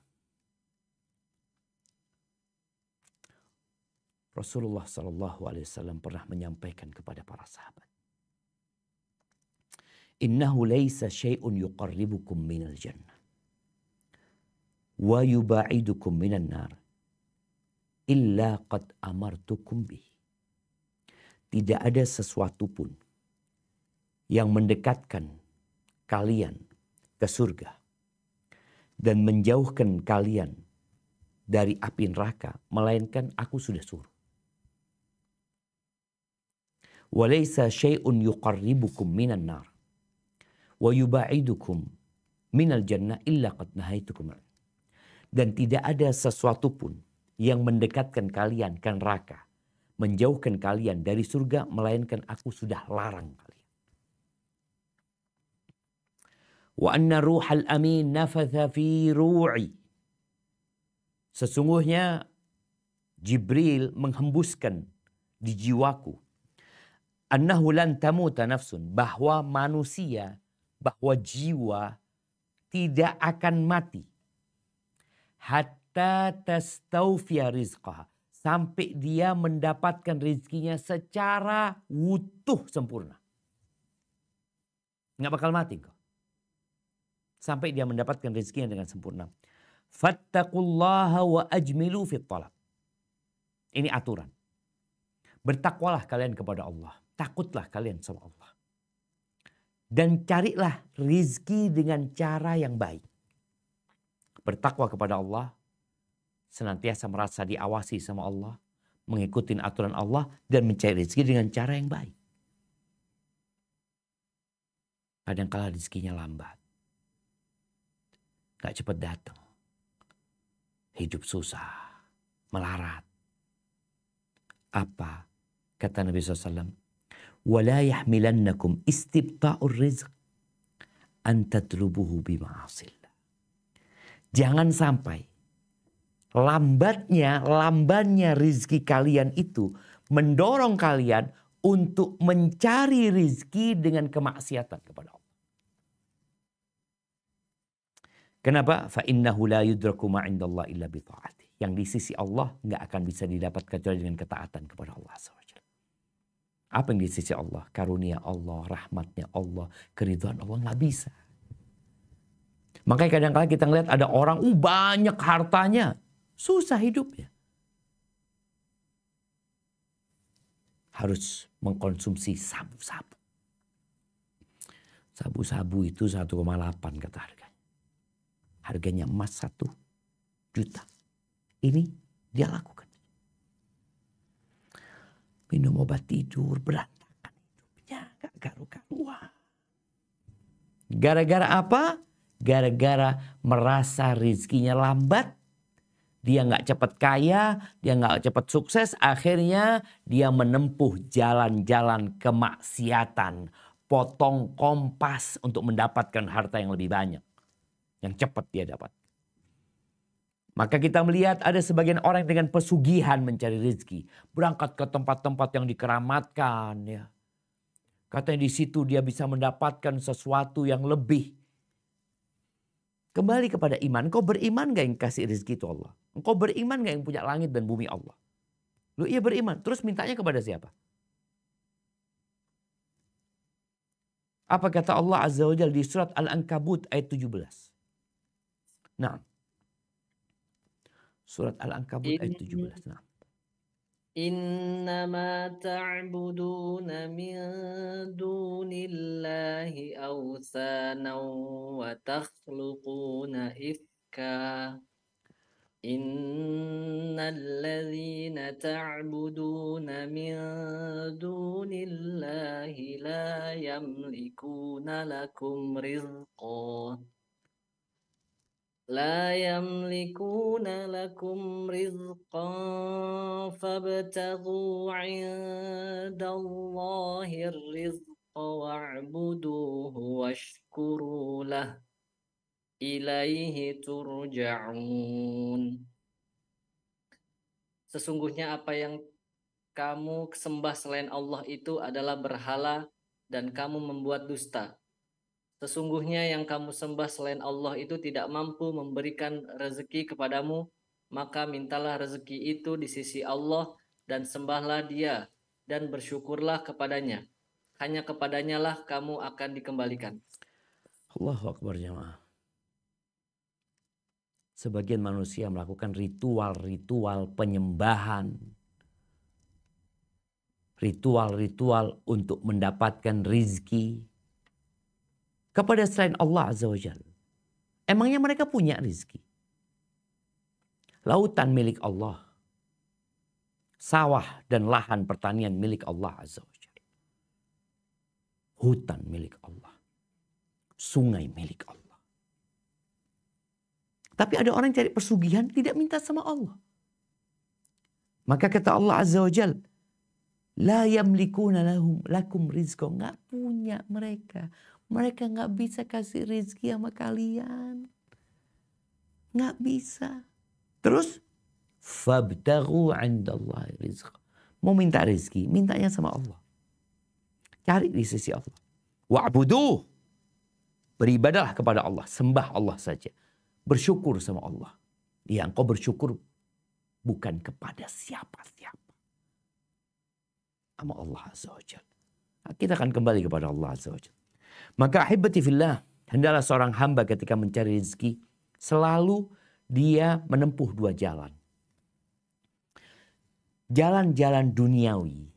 Rasulullah sallallahu alaihi wasallam pernah menyampaikan kepada para sahabat, innahu laisa syai'un yuqarribukum minal jannah wa yuba'idukum minan nar illa qad amartukum bih. Tidak ada sesuatu pun yang mendekatkan kalian ke surga dan menjauhkan kalian dari api neraka, melainkan aku sudah suruh. Walaysa syai'un yuqarribukum minan nar wa yuba'idukum minal jannah illa qad nahaitukum. Dan tidak ada sesuatu pun yang mendekatkan kalian ke neraka, menjauhkan kalian dari surga, melainkan aku sudah larang kalian. Wa anna ruhal amin nafatha fi ru'i. Sesungguhnya Jibril menghembuskan di jiwaku. Annahu lan tamuta nafsun. Bahwa manusia, bahwa jiwa tidak akan mati. Hatta tastawfiya rizqaha. Sampai dia mendapatkan rezekinya secara utuh sempurna. Nggak bakal mati kok. Sampai dia mendapatkan rezekinya dengan sempurna. Fattaqullaha wa ajmilu fit talab. Ini aturan. Bertakwalah kalian kepada Allah. Takutlah kalian sama Allah. Dan carilah rezeki dengan cara yang baik. Bertakwa kepada Allah. Senantiasa merasa diawasi sama Allah. Mengikuti aturan Allah. Dan mencari rezeki dengan cara yang baik. Kadang-kala rezekinya lambat. Gak cepat datang. Hidup susah. Melarat. Apa? Kata Nabi SAW. وَلَا يَحْمِلَنَّكُمْ إِسْتِبْطَاءُ الرِّزْقِ أَنْ تَطْلُبُهُ بِمَعَاصِي اللَّهِ. Jangan sampai lambannya rezeki kalian itu mendorong kalian untuk mencari rezeki dengan kemaksiatan kepada Allah. Kenapa? فَإِنَّهُ لَا يُدْرَكُ مَا عِنْدَ اللَّهِ إِلَّا بِطَاعَتِهِ. Yang di sisi Allah nggak akan bisa didapat kecuali dengan ketaatan kepada Allah SWT. Apa yang di sisi Allah? Karunia Allah, rahmatnya Allah, keridhaan Allah nggak bisa. Makanya kadang-kadang kita ngeliat ada orang banyak hartanya, susah hidupnya. Harus mengkonsumsi sabu-sabu. Sabu-sabu itu 1,8 kata harganya. Harganya emas 1 juta. Ini dia lakukan. Minum obat tidur, berantakan hidupnya, gak karu-karuan. Gara-gara apa? Gara-gara merasa rezekinya lambat. Dia nggak cepat kaya, dia nggak cepat sukses, akhirnya dia menempuh jalan-jalan kemaksiatan. Potong kompas untuk mendapatkan harta yang lebih banyak. Yang cepat dia dapat. Maka kita melihat ada sebagian orang dengan pesugihan mencari rezeki. Berangkat ke tempat-tempat yang dikeramatkan. Ya. Katanya di situ dia bisa mendapatkan sesuatu yang lebih. Kembali kepada iman. Engkau beriman gak yang kasih rezeki itu Allah? Engkau beriman gak yang punya langit dan bumi Allah? Lu iya beriman. Terus mintanya kepada siapa? Apa kata Allah Azza wa Jalla di surat Al-Ankabut ayat 17? Nah. Surat Al-Ankabut ayat 17. Nah. Innama ta'buduna min dunillahi awthana wa takhluquna ifka. Innalladzina ta'buduna min dunillahi la yamlikuna lakum rizqa. لا يملكون لكم رزقا فابتغوا عند الله الرزق واعبدوه واشكروا له إليه ترجعون. Sesungguhnya apa yang kamu sembah selain Allah itu adalah berhala dan kamu membuat dusta. Sesungguhnya yang kamu sembah selain Allah itu tidak mampu memberikan rezeki kepadamu, maka mintalah rezeki itu di sisi Allah dan sembahlah Dia dan bersyukurlah kepadanya. Hanya kepadanya lah kamu akan dikembalikan. Allahu Akbar jamaah. Sebagian manusia melakukan ritual-ritual penyembahan. Ritual-ritual untuk mendapatkan rizki kepada selain Allah Azza wa Jalla. Emangnya mereka punya rizki? Lautan milik Allah. Sawah dan lahan pertanian milik Allah Azza wa Jalla. Hutan milik Allah. Sungai milik Allah. Tapi ada orang cari pesugihan tidak minta sama Allah. Maka kata Allah Azza wa Jalla, la yamlikuna lakum rizqa. Nggak punya mereka. Mereka nggak bisa kasih rezeki sama kalian. Nggak bisa. Terus, fabtaghu 'indallahi rizqa. Mau minta rezeki, mintanya sama Allah. Cari di sisi Allah. Wa'buduh. Beribadahlah kepada Allah. Sembah Allah saja. Bersyukur sama Allah. Ya, engkau bersyukur bukan kepada siapa-siapa. Sama Allah Azza wa Jalla. Kita akan kembali kepada Allah Azza wa Jalla. Maka ahibati fillah, hendaklah seorang hamba ketika mencari rezeki selalu dia menempuh dua jalan. Jalan-jalan duniawi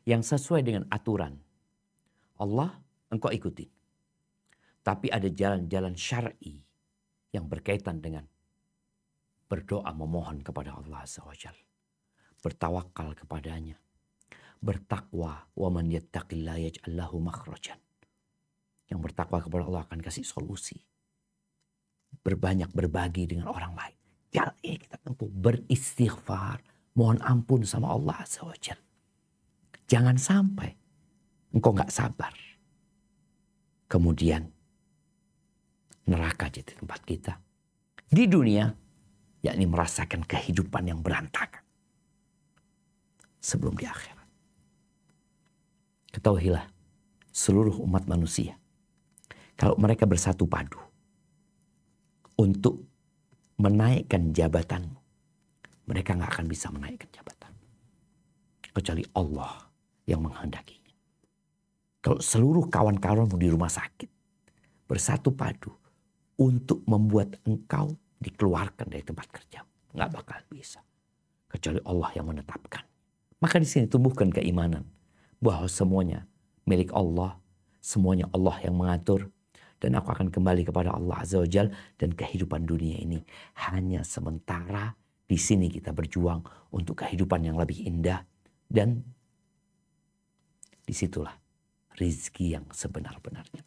yang sesuai dengan aturan Allah engkau ikuti. Tapi ada jalan-jalan syar'i yang berkaitan dengan berdoa memohon kepada Allah Azza wa Jalla. Bertawakal kepadanya. Bertakwa, wa man yattaqillaha yaj'al lahu makhrajan. Yang bertakwa kepada Allah akan kasih solusi. Berbanyak berbagi dengan orang lain. Jalan ini kita tempuh. Beristighfar. Mohon ampun sama Allah Azza wa Jalla. Jangan sampai engkau gak sabar. Kemudian neraka jadi tempat kita. Di dunia, yakni merasakan kehidupan yang berantakan. Sebelum di akhirat. Ketahuilah seluruh umat manusia. Kalau mereka bersatu padu untuk menaikkan jabatanmu, mereka gak akan bisa menaikkan jabatan. Kecuali Allah yang menghendakinya. Kalau seluruh kawan-kawanmu di rumah sakit bersatu padu untuk membuat engkau dikeluarkan dari tempat kerja, gak bakal bisa. Kecuali Allah yang menetapkan. Maka di sini tumbuhkan keimanan bahwa semuanya milik Allah, semuanya Allah yang mengatur. Dan aku akan kembali kepada Allah Azza wa Jalla. Dan kehidupan dunia ini hanya sementara. Di sini kita berjuang untuk kehidupan yang lebih indah. Dan disitulah rizki yang sebenar-benarnya.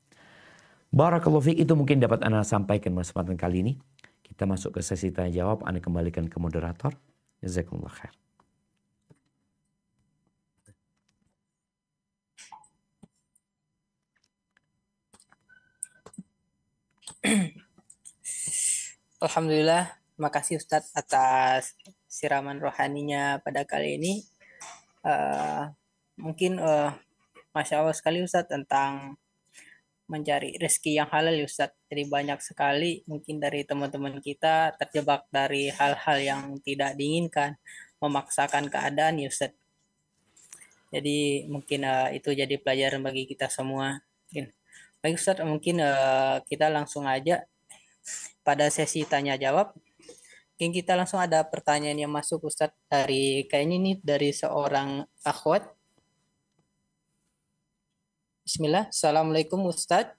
Barakallahu fiik, itu mungkin dapat Anda sampaikan pada kesempatan kali ini. Kita masuk ke sesi tanya jawab. Anda kembalikan ke moderator. Jazakumullah khair. Alhamdulillah, terima kasih Ustadz atas siraman rohaninya pada kali ini. Mungkin Masya Allah sekali Ustadz tentang mencari rezeki yang halal ya Ustadz. Jadi banyak sekali mungkin dari teman-teman kita terjebak dari hal-hal yang tidak diinginkan, memaksakan keadaan ya Ustadz. Jadi mungkin itu jadi pelajaran bagi kita semua. Baik Ustadz, mungkin kita langsung aja pada sesi tanya jawab. Mungkin kita langsung ada pertanyaan yang masuk Ustadz dari kayaknya ini dari seorang akhwat. Bismillah. Assalamualaikum Ustadz.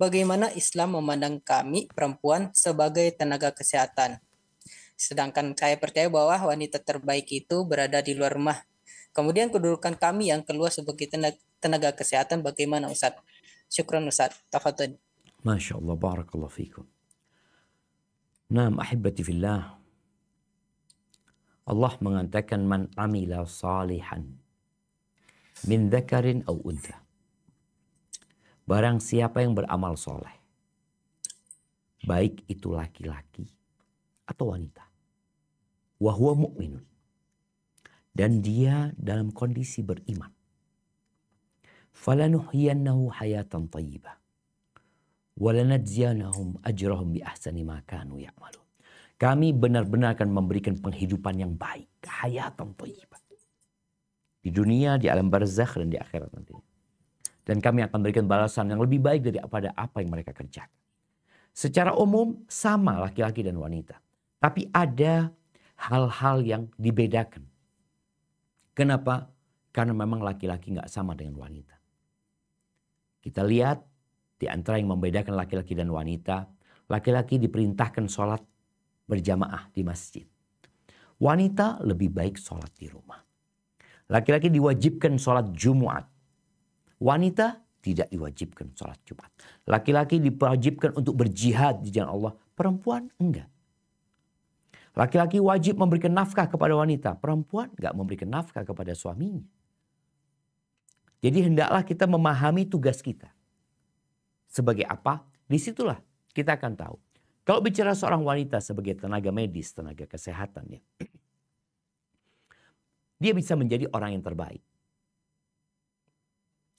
Bagaimana Islam memandang kami perempuan sebagai tenaga kesehatan? Sedangkan saya percaya bahwa wanita terbaik itu berada di luar rumah. Kemudian kedudukan kami yang keluar sebagai tenaga kesehatan bagaimana Ustadz? Syukran Ustadz. Tafadhol. Masya Allah, barakallahu fikum. Naam ahibati fillah. Allah mengatakan man amila salihan min dzakarin aw untha. Barang siapa yang beramal soleh, baik itu laki-laki atau wanita, wa huwa mu'minun, dan dia dalam kondisi beriman, falanuhyiyannahu hayatan thayyibah walanajziyanahum ajrahum bi ahsani ma kanu ya'malun. Kami benar-benar akan memberikan penghidupan yang baik, hayatan thayyibah, di dunia, di alam barzakh, dan di akhirat nanti. Dan kami akan berikan balasan yang lebih baik daripada apa yang mereka kerjakan. Secara umum sama laki-laki dan wanita. Tapi ada hal-hal yang dibedakan. Kenapa? Karena memang laki-laki nggak sama dengan wanita. Kita lihat di antara yang membedakan laki-laki dan wanita. Laki-laki diperintahkan sholat berjamaah di masjid. Wanita lebih baik sholat di rumah. Laki-laki diwajibkan sholat Jumat. Wanita tidak diwajibkan sholat Jumat. Laki-laki diwajibkan untuk berjihad di jalan Allah. Perempuan enggak. Laki-laki wajib memberikan nafkah kepada wanita. Perempuan enggak memberikan nafkah kepada suaminya. Jadi hendaklah kita memahami tugas kita. Sebagai apa? Disitulah kita akan tahu. Kalau bicara seorang wanita sebagai tenaga medis, tenaga kesehatan, ya, dia bisa menjadi orang yang terbaik.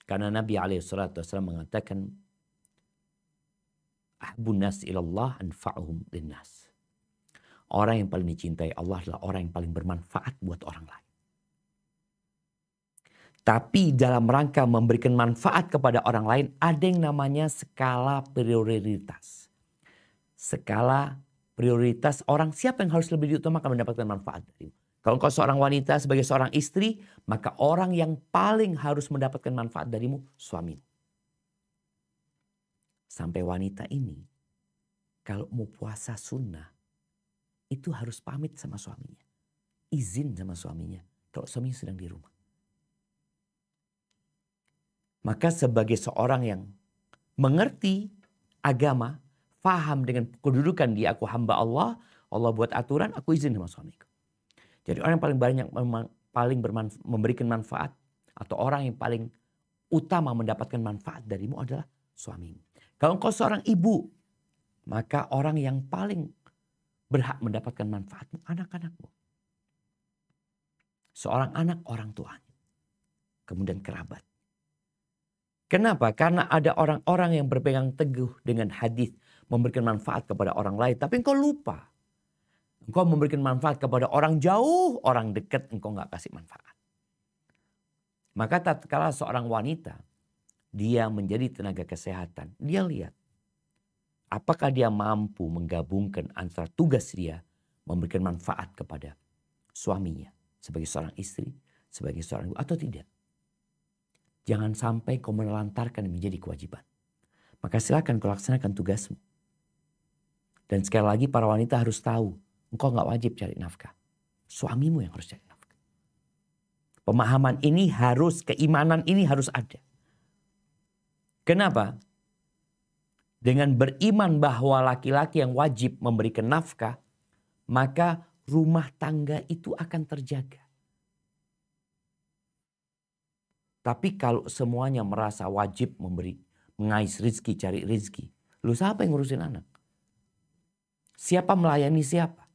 Karena Nabi SAW mengatakan, Ahbun nas ilallah anfa'uhum linnas. Orang yang paling dicintai Allah adalah orang yang paling bermanfaat buat orang lain. Tapi dalam rangka memberikan manfaat kepada orang lain, ada yang namanya skala prioritas. Skala prioritas orang siapa yang harus lebih diutamakan mendapatkan manfaat dari. Kalau kau seorang wanita sebagai seorang istri, maka orang yang paling harus mendapatkan manfaat darimu, suamimu. Sampai wanita ini, kalau mau puasa sunnah, itu harus pamit sama suaminya. Izin sama suaminya, kalau suaminya sedang di rumah. Maka sebagai seorang yang mengerti agama, faham dengan kedudukan dia, aku hamba Allah, Allah buat aturan, aku izin sama suamiku. Jadi orang yang paling banyak memberikan manfaat atau orang yang paling utama mendapatkan manfaat darimu adalah suamimu. Kalau engkau seorang ibu, maka orang yang paling berhak mendapatkan manfaatmu anak-anakmu. Seorang anak orang tuanya, kemudian kerabat. Kenapa? Karena ada orang-orang yang berpegang teguh dengan hadis memberikan manfaat kepada orang lain, tapi engkau lupa. Engkau memberikan manfaat kepada orang jauh, orang dekat, engkau nggak kasih manfaat. Maka tatkala seorang wanita, dia menjadi tenaga kesehatan, dia lihat. Apakah dia mampu menggabungkan antara tugas dia memberikan manfaat kepada suaminya. Sebagai seorang istri, sebagai seorang ibu, atau tidak. Jangan sampai kau menelantarkan menjadi kewajiban. Maka silakan kau laksanakan tugasmu. Dan sekali lagi para wanita harus tahu. Engkau gak wajib cari nafkah. Suamimu yang harus cari nafkah. Pemahaman ini harus, keimanan ini harus ada. Kenapa? dengan beriman bahwa laki-laki yang wajib memberikan nafkah, maka rumah tangga itu akan terjaga. Tapi kalau semuanya merasa wajib mengais rizki, cari rizki, lu siapa yang ngurusin anak? Siapa melayani siapa?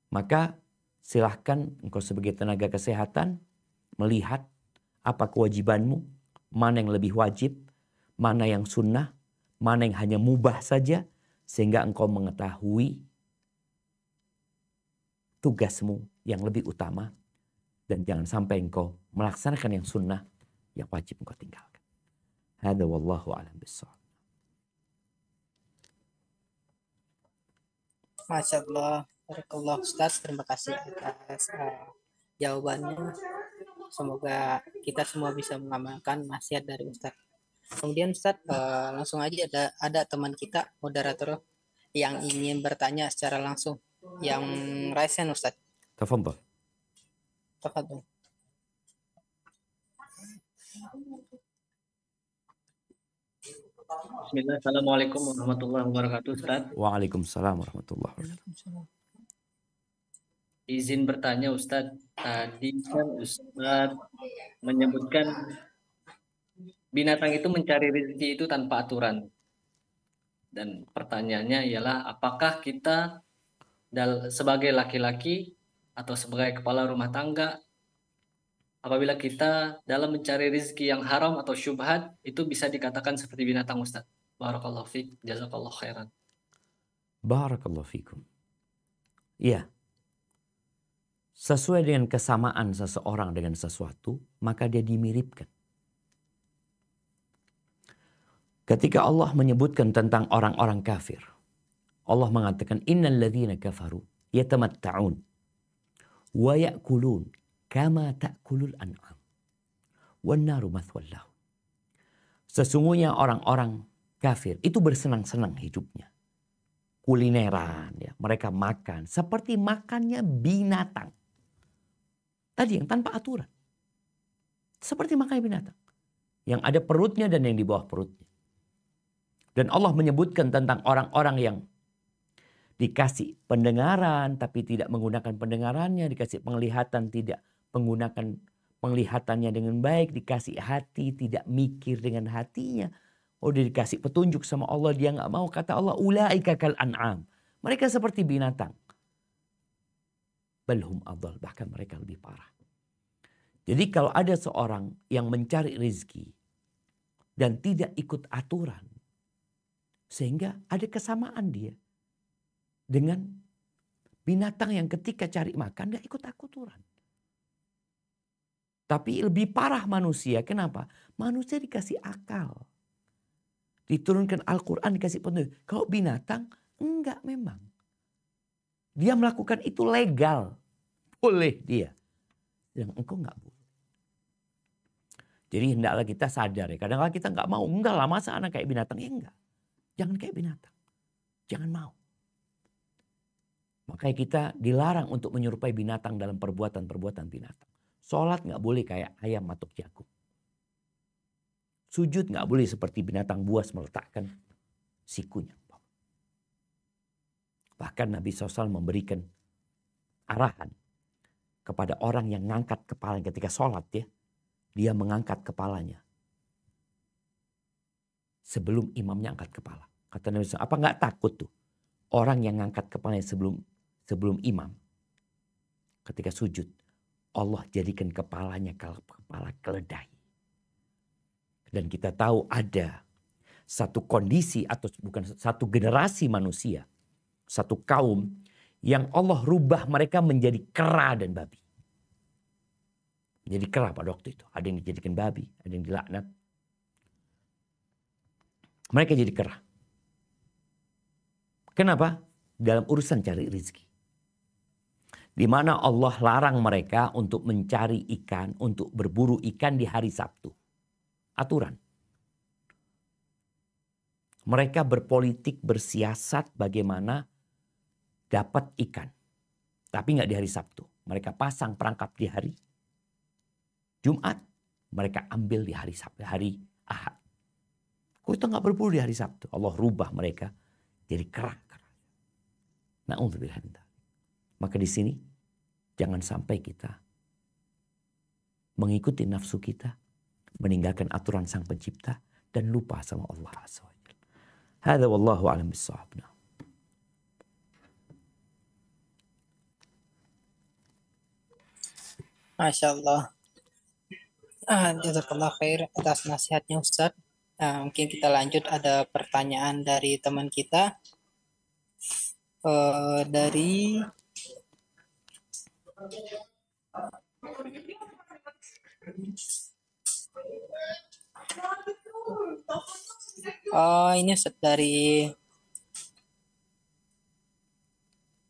Maka silahkan engkau sebagai tenaga kesehatan melihat apa kewajibanmu, mana yang lebih wajib, mana yang sunnah, mana yang hanya mubah saja, sehingga engkau mengetahui tugasmu yang lebih utama, dan jangan sampai engkau melaksanakan yang sunnah yang wajib engkau tinggalkan. Hada wallahu a'lam bishawab. Masya Allah, barakallah Ustaz, terima kasih atas jawabannya. Semoga kita semua bisa mengamalkan nasihat dari Ustaz. Kemudian Ustaz, langsung aja ada teman kita, moderator, yang ingin bertanya secara langsung. Yang raise hand Ustaz. Tafadhal. Tafadhal. Bismillah, Assalamualaikum warahmatullahi wabarakatuh, Ustaz. Waalaikumsalam warahmatullahi wabarakatuh. Izin bertanya Ustaz, tadi kan Ustaz menyebutkan binatang itu mencari rezeki itu tanpa aturan. Dan pertanyaannya ialah apakah kita sebagai laki-laki atau sebagai kepala rumah tangga, apabila kita dalam mencari rezeki yang haram atau syubhat, itu bisa dikatakan seperti binatang Ustaz. Barakallahu fiik, jazakallahu khairan. Barakallahu fikum. Iya. Sesuai dengan kesamaan seseorang dengan sesuatu, maka dia dimiripkan. Ketika Allah menyebutkan tentang orang-orang kafir, Allah mengatakan innal ladzina kafaru yatamatta'un wa ya'kulun kama ta'kulul an'am wan naru mathwal lahum. Sesungguhnya orang-orang kafir itu bersenang-senang hidupnya. Kulineran, ya, mereka makan seperti makannya binatang. Tadi yang tanpa aturan. Seperti makan binatang. Yang ada perutnya dan yang di bawah perutnya. Dan Allah menyebutkan tentang orang-orang yang dikasih pendengaran tapi tidak menggunakan pendengarannya. Dikasih penglihatan tidak menggunakan penglihatannya dengan baik. Dikasih hati tidak mikir dengan hatinya. Oh, dia dikasih petunjuk sama Allah, dia nggak mau. Kata Allah, ulaika kal an'am. Mereka seperti binatang. Balhum adhal, bahkan mereka lebih parah. Jadi kalau ada seorang yang mencari rezeki dan tidak ikut aturan, sehingga ada kesamaan dia dengan binatang yang ketika cari makan dia ikut aturan. Tapi lebih parah manusia, kenapa? Manusia dikasih akal. Diturunkan Al-Quran, dikasih petunjuk. Kalau binatang, enggak memang. Dia melakukan itu legal. Boleh dia. Yang engkau enggak boleh. Jadi hendaklah kita sadar ya. Kadang-kadang kita enggak mau. Enggak lah, masa anak kayak binatang? Ya enggak. Jangan kayak binatang. Jangan mau. Makanya kita dilarang untuk menyerupai binatang dalam perbuatan-perbuatan binatang. Sholat enggak boleh kayak ayam matok jagung. Sujud enggak boleh seperti binatang buas meletakkan sikunya. Bahkan Nabi SAW memberikan arahan kepada orang yang ngangkat kepalanya ketika sholat ya. Dia mengangkat kepalanya sebelum imamnya angkat kepala. Kata Nabi SAW, apa nggak takut tuh orang yang ngangkat kepalanya sebelum imam ketika sujud. Allah jadikan kepalanya kepala keledai. Dan kita tahu ada satu kondisi atau bukan satu generasi manusia. Satu kaum yang Allah rubah mereka menjadi kera dan babi. Menjadi kera pada waktu itu. Ada yang dijadikan babi, ada yang dilaknat. Mereka jadi kera. Kenapa? Dalam urusan cari rezeki. Di mana Allah larang mereka untuk mencari ikan, untuk berburu ikan di hari Sabtu. Aturan. Mereka berpolitik, bersiasat bagaimana dapat ikan. Tapi nggak di hari Sabtu. Mereka pasang perangkap di hari Jumat. Mereka ambil di hari Sabtu, hari Ahad. Kita nggak berburu di hari Sabtu. Allah rubah mereka jadi kera-kera. Na'udzubillah. Maka di sini jangan sampai kita mengikuti nafsu kita, meninggalkan aturan Sang Pencipta dan lupa sama Allah Azza wa Jalla. Hadza wallahu a'lam bissawab. Masya Allah. Jazakallah khair atas nasihatnya Ustadz. Mungkin kita lanjut, ada pertanyaan dari teman kita. Dari ini Ustadz,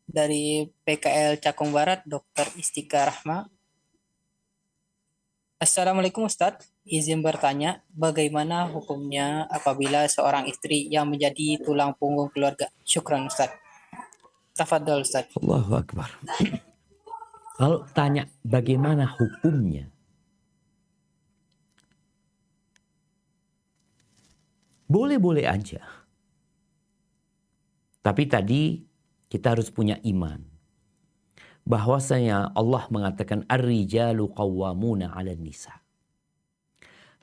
dari PKL Cakung Barat, Dr. Istika Rahma. Assalamualaikum Ustadz, izin bertanya, bagaimana hukumnya apabila seorang istri yang menjadi tulang punggung keluarga? Syukran Ustadz. Tafadhol Ustadz. Allahu Akbar. Kalau tanya bagaimana hukumnya, boleh-boleh aja. Tapi tadi kita harus punya iman bahwasanya Allah mengatakan ar-rijalu qawwamuna 'alan nisa.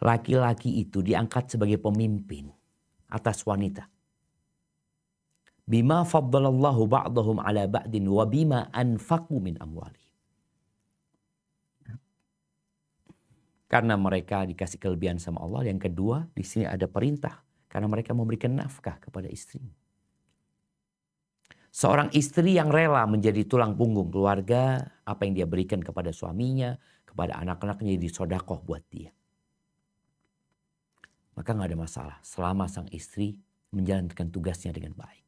Laki-laki itu diangkat sebagai pemimpin atas wanita. Bima faddalallahu ba'dahum 'ala ba'din wa bima anfaqu min amwalihim. Karena mereka dikasih kelebihan sama Allah. Yang kedua, di sini ada perintah karena mereka memberikan nafkah kepada istrinya. Seorang istri yang rela menjadi tulang punggung keluarga, apa yang dia berikan kepada suaminya, kepada anak-anaknya jadi sedekah buat dia. Maka nggak ada masalah selama sang istri menjalankan tugasnya dengan baik.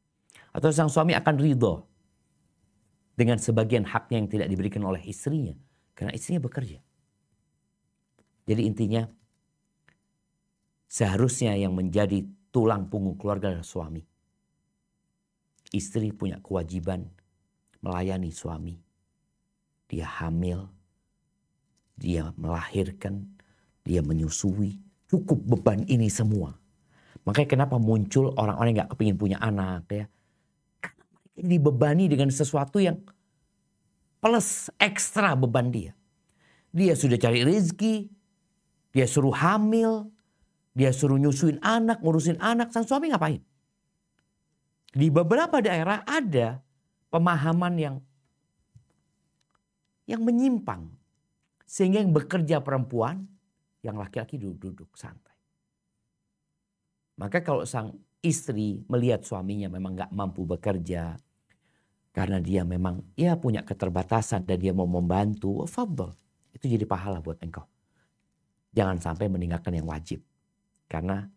Atau sang suami akan ridho dengan sebagian haknya yang tidak diberikan oleh istrinya karena istrinya bekerja. Jadi intinya seharusnya yang menjadi tulang punggung keluarga adalah suami. Istri punya kewajiban melayani suami. Dia hamil, dia melahirkan, dia menyusui. Cukup beban ini semua. Makanya kenapa muncul orang-orang yang gak kepingin punya anak ya. Karena mereka dibebani dengan sesuatu yang plus ekstra beban dia. Dia sudah cari rezeki, dia suruh hamil, dia suruh nyusuin anak, ngurusin anak. Sang suami ngapain? Di beberapa daerah ada pemahaman yang menyimpang. Sehingga yang bekerja perempuan, yang laki-laki duduk santai. Maka kalau sang istri melihat suaminya memang gak mampu bekerja, karena dia memang punya keterbatasan dan dia mau membantu, fadhol. Itu jadi pahala buat engkau. Jangan sampai meninggalkan yang wajib. Karena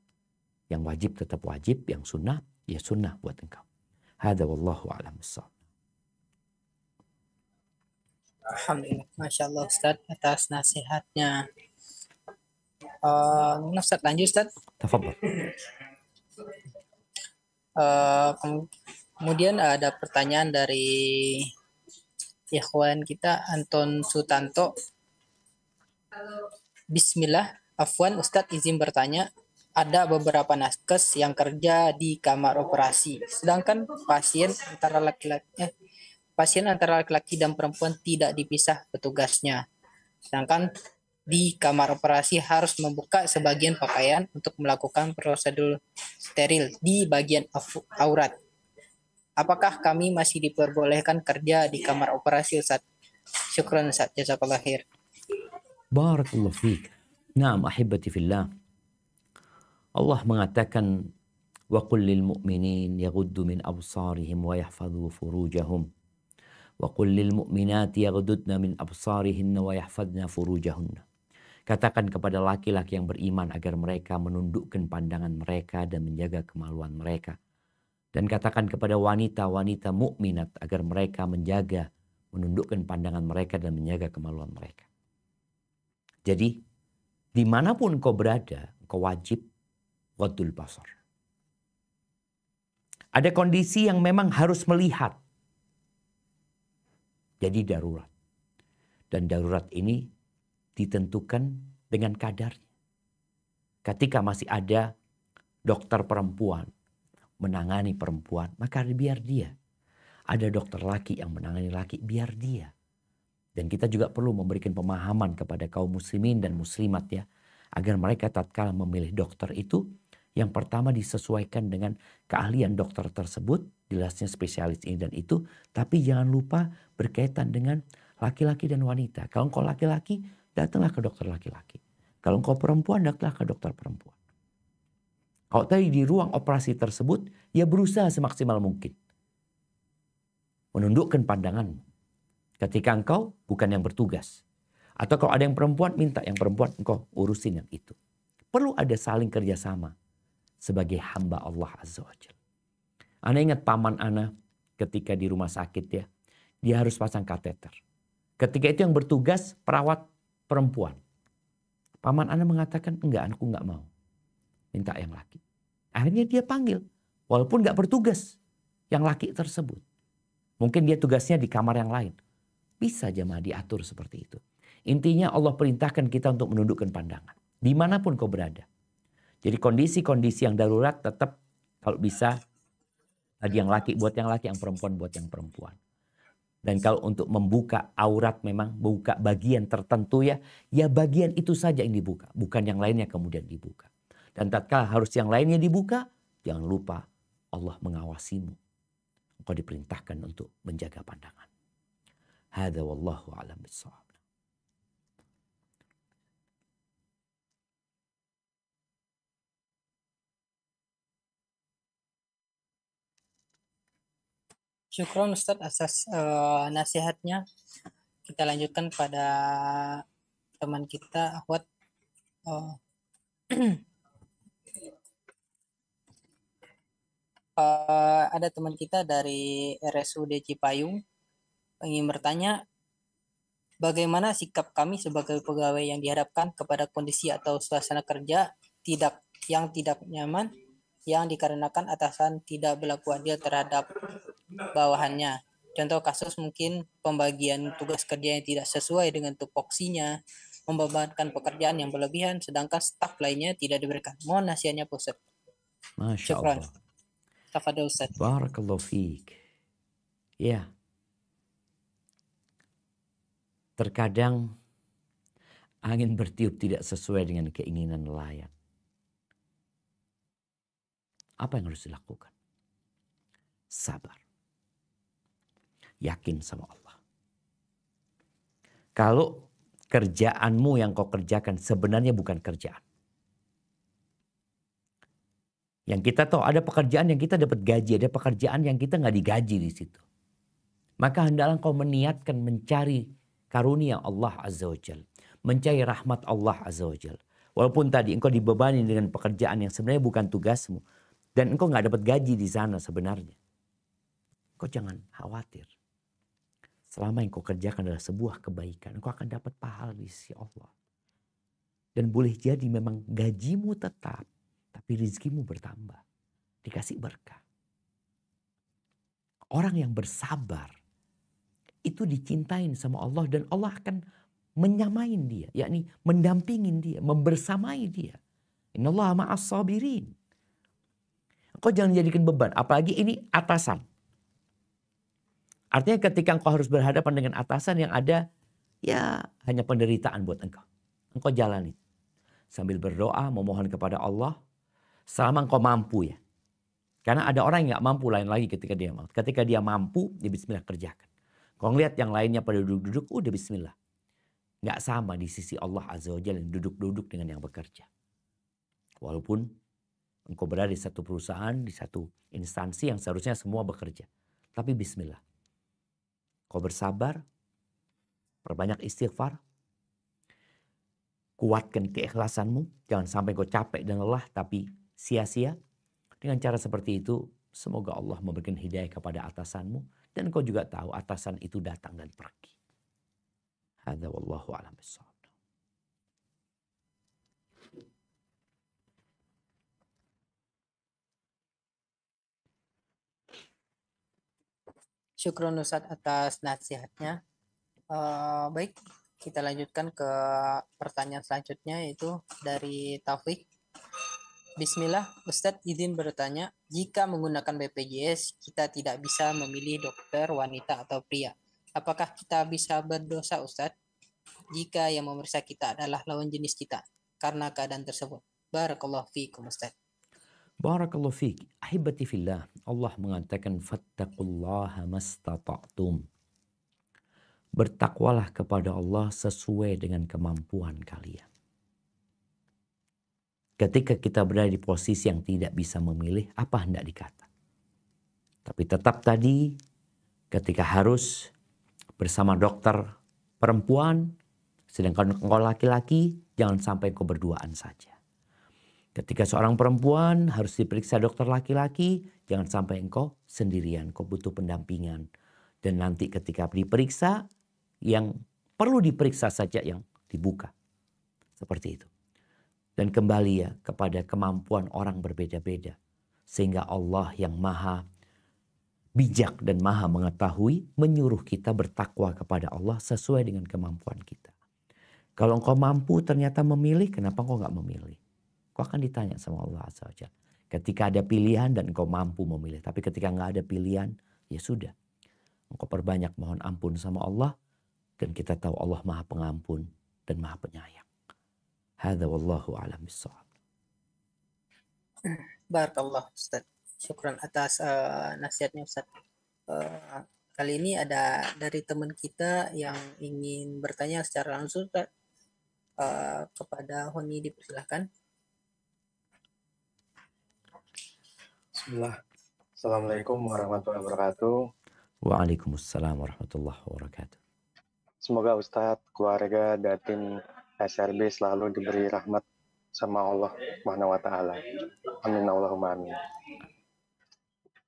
yang wajib tetap wajib, yang sunnah ya sunnah buat engkau. Hadza wallahu a'lam bissawab. Alhamdulillah, Masya Allah Ustaz atas nasihatnya. Ustaz lanjut Ustaz. Tafadhol. Kemudian ada pertanyaan dari ikhwan kita Anton Sutanto. Bismillah, afwan Ustadz izin bertanya, ada beberapa naskes yang kerja di kamar operasi, sedangkan pasien antara laki-laki dan perempuan tidak dipisah petugasnya. Sedangkan di kamar operasi harus membuka sebagian pakaian untuk melakukan prosedur steril di bagian aurat. Apakah kami masih diperbolehkan kerja di kamar operasi Ustaz? Syukran Ustaz, jazakallah khair. Barakallahu fiik. Naam ahibati fillah. Allah mengatakan wa qul lil mu'minin yaghuddu min absarihim wa yahfadhu furujahum wa qul lil mu'minati yaghuddna min absarihinna wa yahfadna furujahunna. Katakan kepada laki-laki yang beriman agar mereka menundukkan pandangan mereka dan menjaga kemaluan mereka. Dan katakan kepada wanita-wanita mukminat agar mereka menundukkan pandangan mereka dan menjaga kemaluan mereka. Jadi dimanapun kau berada, kau wajib ghaddul basar. Ada kondisi yang memang harus melihat. Jadi darurat. Dan darurat ini ditentukan dengan kadarnya. Ketika masih ada dokter perempuan menangani perempuan, maka biar dia. Ada dokter laki yang menangani laki, biar dia. Dan kita juga perlu memberikan pemahaman kepada kaum muslimin dan muslimat ya, agar mereka tatkala memilih dokter itu, yang pertama disesuaikan dengan keahlian dokter tersebut, jelasnya spesialis ini dan itu, tapi jangan lupa berkaitan dengan laki-laki dan wanita. Kalau engkau laki-laki, datanglah ke dokter laki-laki. Kalau engkau perempuan, datanglah ke dokter perempuan. Kalau tadi di ruang operasi tersebut, ya berusaha semaksimal mungkin menundukkan pandanganmu ketika engkau bukan yang bertugas. Atau kalau ada yang perempuan, minta yang perempuan engkau urusin yang itu. Perlu ada saling kerjasama sebagai hamba Allah Azza wa Jalla. Ana ingat paman ana ketika di rumah sakit ya, dia harus pasang kateter. Ketika itu yang bertugas perawat perempuan. Paman ana mengatakan, enggak, anakku enggak mau. Minta yang laki. Akhirnya dia panggil. Walaupun enggak bertugas yang laki tersebut. Mungkin dia tugasnya di kamar yang lain. Bisa jemaah diatur seperti itu. Intinya Allah perintahkan kita untuk menundukkan pandangan. Dimanapun kau berada. Jadi kondisi-kondisi yang darurat tetap kalau bisa tadi yang laki buat yang laki, yang perempuan buat yang perempuan. Dan kalau untuk membuka aurat memang buka bagian tertentu ya bagian itu saja yang dibuka. Bukan yang lainnya kemudian dibuka. Dan tatkala harus yang lainnya dibuka, jangan lupa Allah mengawasimu. Engkau diperintahkan untuk menjaga pandangan. Hadza wallahu a'lam bissawab. Syukron Ustadz atas nasihatnya. Kita lanjutkan pada teman kita Ahwat. Ada teman kita dari RSUD Cipayung ingin bertanya, bagaimana sikap kami sebagai pegawai yang dihadapkan kepada kondisi atau suasana kerja yang tidak nyaman, yang dikarenakan atasan tidak berlaku adil terhadap bawahannya. Contoh kasus mungkin pembagian tugas kerja yang tidak sesuai dengan tupoksinya, membebankan pekerjaan yang berlebihan, sedangkan staf lainnya tidak diberikan. Mohon nasihatnya Pak Ustaz. Masya Allah. Tafadhol Ustaz. Barakallahu fiik. Ya. Terkadang angin bertiup tidak sesuai dengan keinginan nelayan. Apa yang harus dilakukan? Sabar. Yakin sama Allah. Kalau kerjaanmu yang kau kerjakan sebenarnya bukan kerjaan. Yang kita tahu ada pekerjaan yang kita dapat gaji, ada pekerjaan yang kita nggak digaji di situ. Maka hendaklah kau meniatkan mencari karunia Allah Azza wa Jalla, mencari rahmat Allah Azza wa Jalla. Walaupun tadi engkau dibebani dengan pekerjaan yang sebenarnya bukan tugasmu dan engkau nggak dapat gaji di sana sebenarnya. Kau jangan khawatir. Selama yang kau kerjakan adalah sebuah kebaikan, engkau akan dapat pahala di sisi Allah. Dan boleh jadi memang gajimu tetap, tapi rizkimu bertambah. Dikasih berkah. Orang yang bersabar itu dicintain sama Allah dan Allah akan menyamain dia, yakni mendampingin dia, membersamai dia. Innallaha ma'as sabirin. Engkau jangan jadikan beban, apalagi ini atasan. Artinya ketika engkau harus berhadapan dengan atasan yang ada ya hanya penderitaan buat engkau. Engkau jalani sambil berdoa memohon kepada Allah selama engkau mampu ya. Karena ada orang yang gak mampu lain lagi ketika dia mampu. Ketika dia mampu, dia bismillah kerjakan. Kalau ngeliat yang lainnya pada duduk-duduk, udah bismillah. Gak sama di sisi Allah Azza wa Jalla yang duduk-duduk dengan yang bekerja. Walaupun engkau berada di satu perusahaan, di satu instansi yang seharusnya semua bekerja. Tapi bismillah. Kau bersabar, perbanyak istighfar, kuatkan keikhlasanmu, jangan sampai kau capek dan lelah tapi sia-sia. Dengan cara seperti itu, semoga Allah memberikan hidayah kepada atasanmu dan kau juga tahu atasan itu datang dan pergi. Hadza wallahu a'lam bissawab. Syukron Ustaz atas nasihatnya. Baik, kita lanjutkan ke pertanyaan selanjutnya yaitu dari Taufik. Bismillah, Ustadz izin bertanya, jika menggunakan BPJS kita tidak bisa memilih dokter wanita atau pria. Apakah kita bisa berdosa Ustadz jika yang memeriksa kita adalah lawan jenis kita karena keadaan tersebut? Barakallahu fiikum Ustadz. Barakallahu fiik. Ahibati fillah. Allah mengatakan fattaqullaha mastata'tum. Bertakwalah kepada Allah sesuai dengan kemampuan kalian. Ketika kita berada di posisi yang tidak bisa memilih, apa hendak dikata? Tapi tetap tadi, ketika harus bersama dokter perempuan, sedangkan engkau laki-laki, jangan sampai engkau berduaan saja. Ketika seorang perempuan harus diperiksa dokter laki-laki, jangan sampai engkau sendirian, engkau butuh pendampingan. Dan nanti ketika diperiksa, yang perlu diperiksa saja yang dibuka. Seperti itu. Dan kembali ya kepada kemampuan orang berbeda-beda. Sehingga Allah yang maha bijak dan maha mengetahui menyuruh kita bertakwa kepada Allah sesuai dengan kemampuan kita. Kalau engkau mampu ternyata memilih, kenapa engkau nggak memilih? Kau akan ditanya sama Allah Azza wa Jalla. Ketika ada pilihan dan engkau mampu memilih. Tapi ketika nggak ada pilihan, ya sudah. Engkau perbanyak mohon ampun sama Allah. Dan kita tahu Allah maha pengampun dan maha penyayang. Hadza wallahu a'lam bissawab. Barakallah Ustaz. Syukran atas nasihatnya Ustaz. Kali ini ada dari teman kita yang ingin bertanya secara langsung Ustaz. Kepada Honi dipersilahkan. Bismillah. Assalamualaikum warahmatullahi wabarakatuh. Waalaikumsalam warahmatullahi wabarakatuh. Semoga Ustadz, keluarga, dan tim SRB selalu diberi rahmat sama Allah Subhanahu wa Ta'ala. Amin Allahumma amin.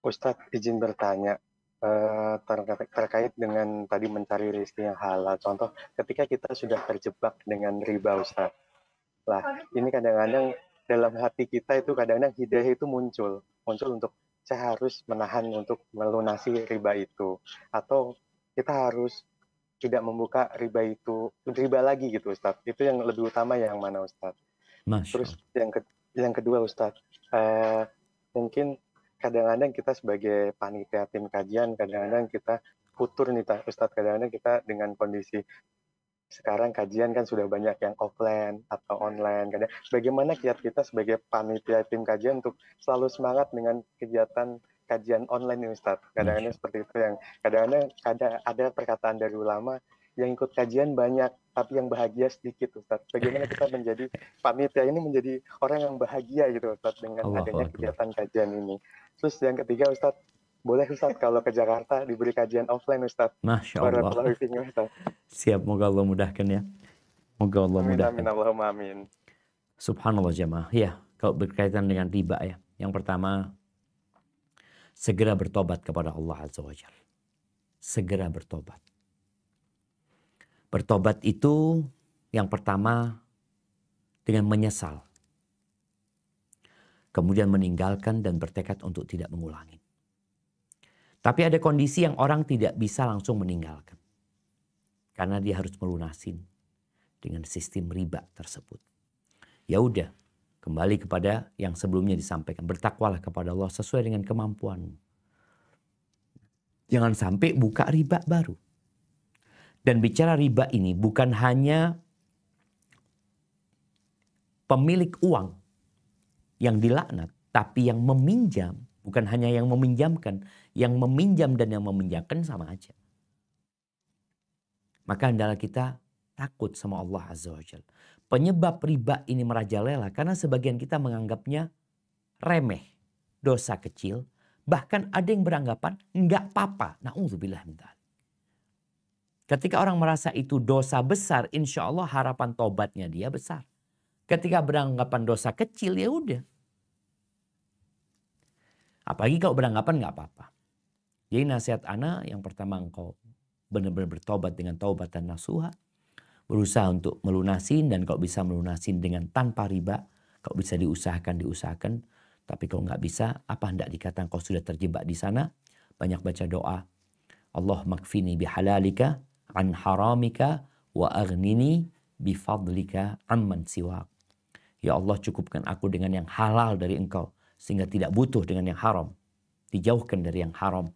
Ustadz izin bertanya terkait dengan tadi mencari rezeki yang halal. Contoh ketika kita sudah terjebak dengan riba Ustadz. Lah ini kadang-kadang dalam hati kita itu kadang-kadang hidayah itu muncul untuk saya harus menahan untuk melunasi riba itu. Atau kita harus tidak membuka riba lagi gitu Ustadz. Itu yang lebih utama yang mana Ustadz? Terus yang kedua Ustadz, mungkin kadang-kadang kita sebagai panitia tim kajian, kadang-kadang kita futur nih Ustadz, kadang-kadang kita dengan kondisi sekarang kajian kan sudah banyak yang offline atau online. Bagaimana kiat kita sebagai panitia tim kajian untuk selalu semangat dengan kegiatan kajian online ini Ustadz? Kadang-kadang seperti itu, yang kadang-kadang ada perkataan dari ulama yang ikut kajian banyak tapi yang bahagia sedikit Ustadz. Bagaimana kita menjadi panitia ini menjadi orang yang bahagia gitu Ustadz dengan adanya kegiatan kajian ini. Terus yang ketiga Ustadz, boleh Ustadz kalau ke Jakarta diberi kajian offline Ustadz? Masya Allah. Siap, moga Allah mudahkan ya. Moga Allah mudahkan. Amin Allahumma amin. Subhanallah jamaah. Ya, kalau berkaitan dengan riba ya. Yang pertama, segera bertobat kepada Allah Azza wa Jalla. Segera bertobat. Bertobat itu yang pertama dengan menyesal. Kemudian meninggalkan dan bertekad untuk tidak mengulangi. Tapi ada kondisi yang orang tidak bisa langsung meninggalkan. Karena dia harus melunasin dengan sistem riba tersebut. Ya udah, kembali kepada yang sebelumnya disampaikan. Bertakwalah kepada Allah sesuai dengan kemampuanmu. Jangan sampai buka riba baru. Dan bicara riba ini bukan hanya pemilik uang yang dilaknat, tapi yang meminjam. Bukan hanya yang meminjamkan, yang meminjam dan yang meminjamkan sama aja. Maka hendaklah kita takut sama Allah Azza wa Jalla. Penyebab riba ini merajalela karena sebagian kita menganggapnya remeh, dosa kecil. Bahkan ada yang beranggapan enggak apa-apa. Na'udzubillah min dzalik. Ketika orang merasa itu dosa besar, insya Allah harapan tobatnya dia besar. Ketika beranggapan dosa kecil, ya udah. Apalagi kalau beranggapan nggak apa-apa. Jadi nasihat ana yang pertama engkau benar-benar bertobat dengan taubatan nasuha. Berusaha untuk melunasin dan kalau bisa melunasin dengan tanpa riba. Kalau bisa diusahakan. Tapi kalau nggak bisa, apa hendak dikatakan kau sudah terjebak di sana? Banyak baca doa. Allah makfini bihalalika an haramika wa aghnini bifadlika amman siwak. Ya Allah, cukupkan aku dengan yang halal dari Engkau sehingga tidak butuh dengan yang haram. Dijauhkan dari yang haram.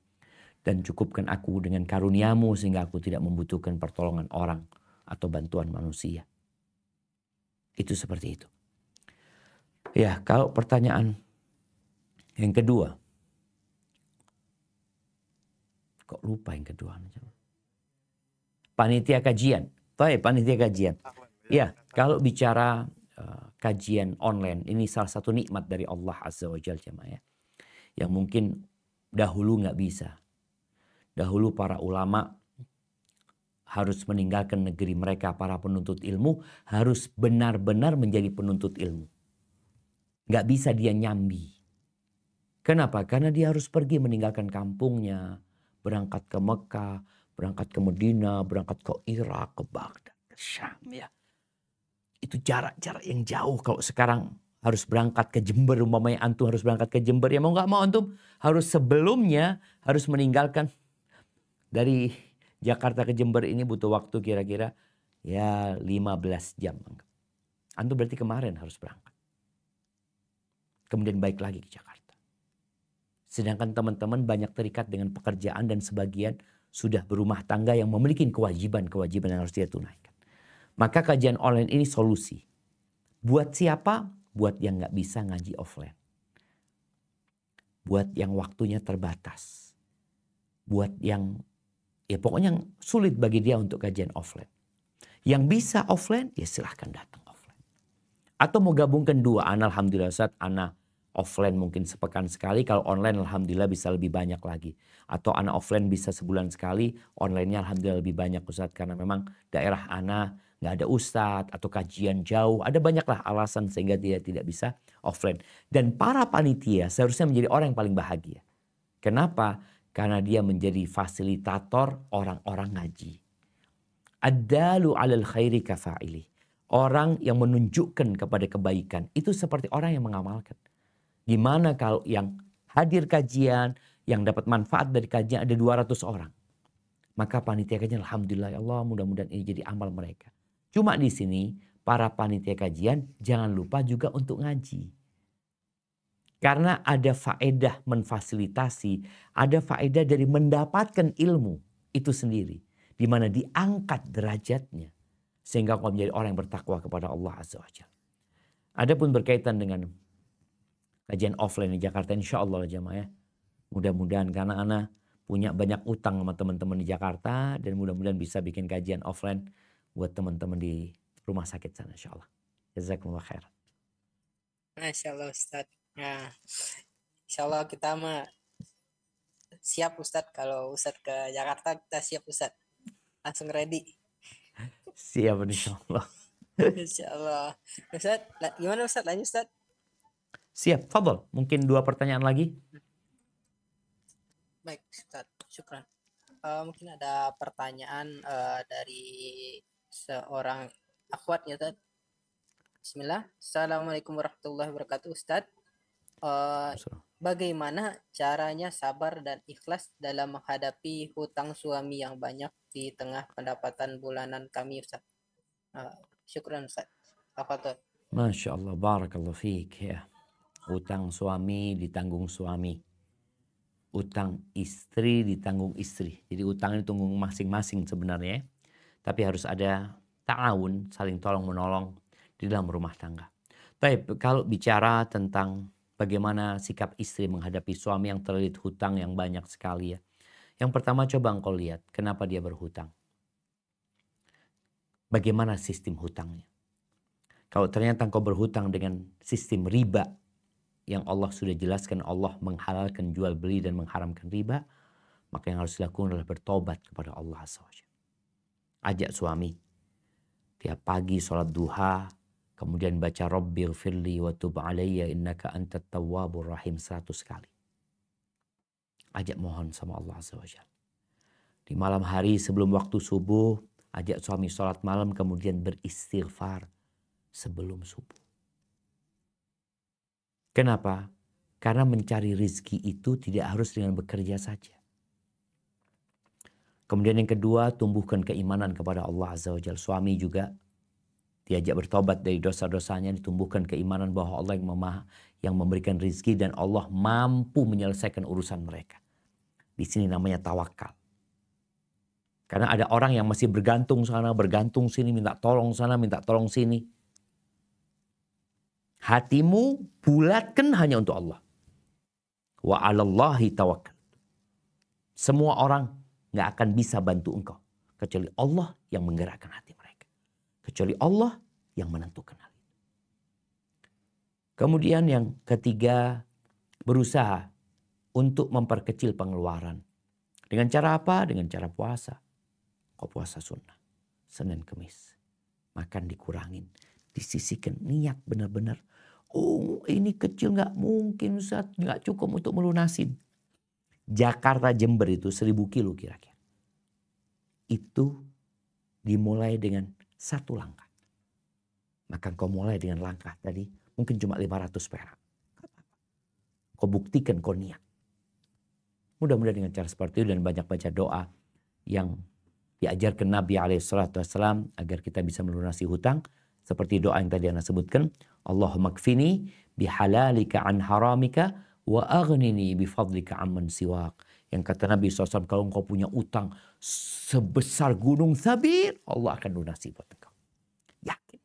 Dan cukupkan aku dengan karuniamu sehingga aku tidak membutuhkan pertolongan orang atau bantuan manusia. Itu seperti itu. Ya, kalau pertanyaan yang kedua. Kok lupa yang kedua? Panitia kajian. Baik, panitia kajian. Ya, kalau bicara kajian online, ini salah satu nikmat dari Allah Azza wa Jalla, jemaah ya. Yang mungkin dahulu nggak bisa. Dahulu para ulama harus meninggalkan negeri mereka, para penuntut ilmu harus benar-benar menjadi penuntut ilmu. Nggak bisa dia nyambi. Kenapa? Karena dia harus pergi meninggalkan kampungnya, berangkat ke Mekah, berangkat ke Medina, berangkat ke Irak, ke Baghdad, ke Syam ya. Itu jarak-jarak yang jauh. Kalau sekarang harus berangkat ke Jember, umpamanya antum harus berangkat ke Jember, ya mau nggak mau antum harus sebelumnya harus meninggalkan. Dari Jakarta ke Jember ini butuh waktu kira-kira ya 15 jam. Antum berarti kemarin harus berangkat. Kemudian balik lagi ke Jakarta. Sedangkan teman-teman banyak terikat dengan pekerjaan dan sebagian sudah berumah tangga yang memiliki kewajiban-kewajiban yang harus dia tunaikan. Maka kajian online ini solusi. Buat siapa? Buat yang nggak bisa ngaji offline. Buat yang waktunya terbatas. Buat yang ya pokoknya yang sulit bagi dia untuk kajian offline. Yang bisa offline ya silahkan datang offline. Atau mau gabungkan dua. Alhamdulillah Ustaz, ana offline mungkin sepekan sekali. Kalau online alhamdulillah bisa lebih banyak lagi. Atau ana offline bisa sebulan sekali. Online-nya alhamdulillah lebih banyak Ustaz. Karena memang daerah ana nggak ada ustadz atau kajian jauh. Ada banyaklah alasan sehingga dia tidak bisa offline. Dan para panitia seharusnya menjadi orang yang paling bahagia. Kenapa? Karena dia menjadi fasilitator orang-orang ngaji. Ad-dalu 'alal khairi kafa'ili. Orang yang menunjukkan kepada kebaikan. Itu seperti orang yang mengamalkan. Gimana kalau yang hadir kajian, yang dapat manfaat dari kajian ada 200 orang. Maka panitia kajian alhamdulillah ya Allah mudah-mudahan ini jadi amal mereka. Cuma di sini para panitia kajian jangan lupa juga untuk ngaji. Karena ada faedah memfasilitasi, ada faedah dari mendapatkan ilmu itu sendiri. Di mana diangkat derajatnya. Sehingga kau menjadi orang yang bertakwa kepada Allah Azza wa Jalla. Adapun berkaitan dengan kajian offline di Jakarta insya Allah jemaah ya. Mudah-mudahan karena ana punya banyak utang sama teman-teman di Jakarta. Dan mudah-mudahan bisa bikin kajian offline buat teman-teman di rumah sakit sana insya Allah. Jazakumullah khair. Masya Allah Ustaz. Nah, insya Allah kita mah siap Ustadz. Kalau Ustadz ke Jakarta kita siap Ustadz. Langsung ready. Siap insya Allah. Insya Allah. Ustadz, gimana Ustadz? Lanjut Ustadz. Siap, fadhol. Mungkin 2 pertanyaan lagi. Baik Ustadz, syukran. Mungkin ada pertanyaan dari seorang akhwat ya Ustadz. Bismillah. Assalamualaikum warahmatullahi wabarakatuh Ustadz. Bagaimana caranya sabar dan ikhlas dalam menghadapi hutang suami yang banyak di tengah pendapatan bulanan kami Ustaz? Syukran Ustaz. Masya Allah, barakallahu fiik ya. Utang suami ditanggung suami. Utang istri ditanggung istri. Jadi utang ini ditanggung masing-masing sebenarnya. Tapi harus ada ta'awun, saling tolong menolong di dalam rumah tangga. Tapi kalau bicara tentang bagaimana sikap istri menghadapi suami yang terlilit hutang yang banyak sekali ya. Yang pertama coba engkau lihat kenapa dia berhutang. Bagaimana sistem hutangnya. Kalau ternyata engkau berhutang dengan sistem riba yang Allah sudah jelaskan Allah menghalalkan jual beli dan mengharamkan riba. Maka yang harus dilakukan adalah bertobat kepada Allah SWT. Ajak suami. Tiap pagi sholat duha. Kemudian baca Rabbighfirli wa tub alayya innaka antat tawwabur rahim 100 kali. Ajak mohon sama Allah Azza wa Jalla. Di malam hari sebelum waktu subuh, ajak suami sholat malam kemudian beristighfar sebelum subuh. Kenapa? Karena mencari rizki itu tidak harus dengan bekerja saja. Kemudian yang kedua, tumbuhkan keimanan kepada Allah Azza wa Jalla. Suami juga diajak bertobat dari dosa-dosanya, ditumbuhkan keimanan bahwa Allah yang memberikan rizki dan Allah mampu menyelesaikan urusan mereka. Di sini namanya tawakal. Karena ada orang yang masih bergantung sana, bergantung sini, minta tolong sana, minta tolong sini. Hatimu bulatkan hanya untuk Allah. Wa 'alallahi tawakkal. Semua orang nggak akan bisa bantu engkau kecuali Allah yang menggerakkan hati mereka. Kecuali Allah yang menentukan hal itu. Kemudian yang ketiga, berusaha untuk memperkecil pengeluaran. Dengan cara apa? Dengan cara puasa. Kau puasa sunnah, Senin Kemis. Makan dikurangin, disisihkan niat benar-benar. Oh ini kecil nggak mungkin Ustaz, nggak cukup untuk melunasin. Jakarta Jember itu 1000 kilo kira-kira. Itu dimulai dengan satu langkah. Maka kau mulai dengan langkah tadi mungkin cuma 500 perak. Kau buktikan kau niat. Mudah-mudahan dengan cara seperti itu dan banyak baca doa yang diajarkan Nabi SAW agar kita bisa melunasi hutang. Seperti doa yang tadi Anda sebutkan. Allahumma kfini bihalalika an haramika wa aghnini bifadlika amman siwak. Yang kata Nabi SAW, kalau engkau punya utang sebesar gunung Sabir, Allah akan lunasi buat engkau. Yakin.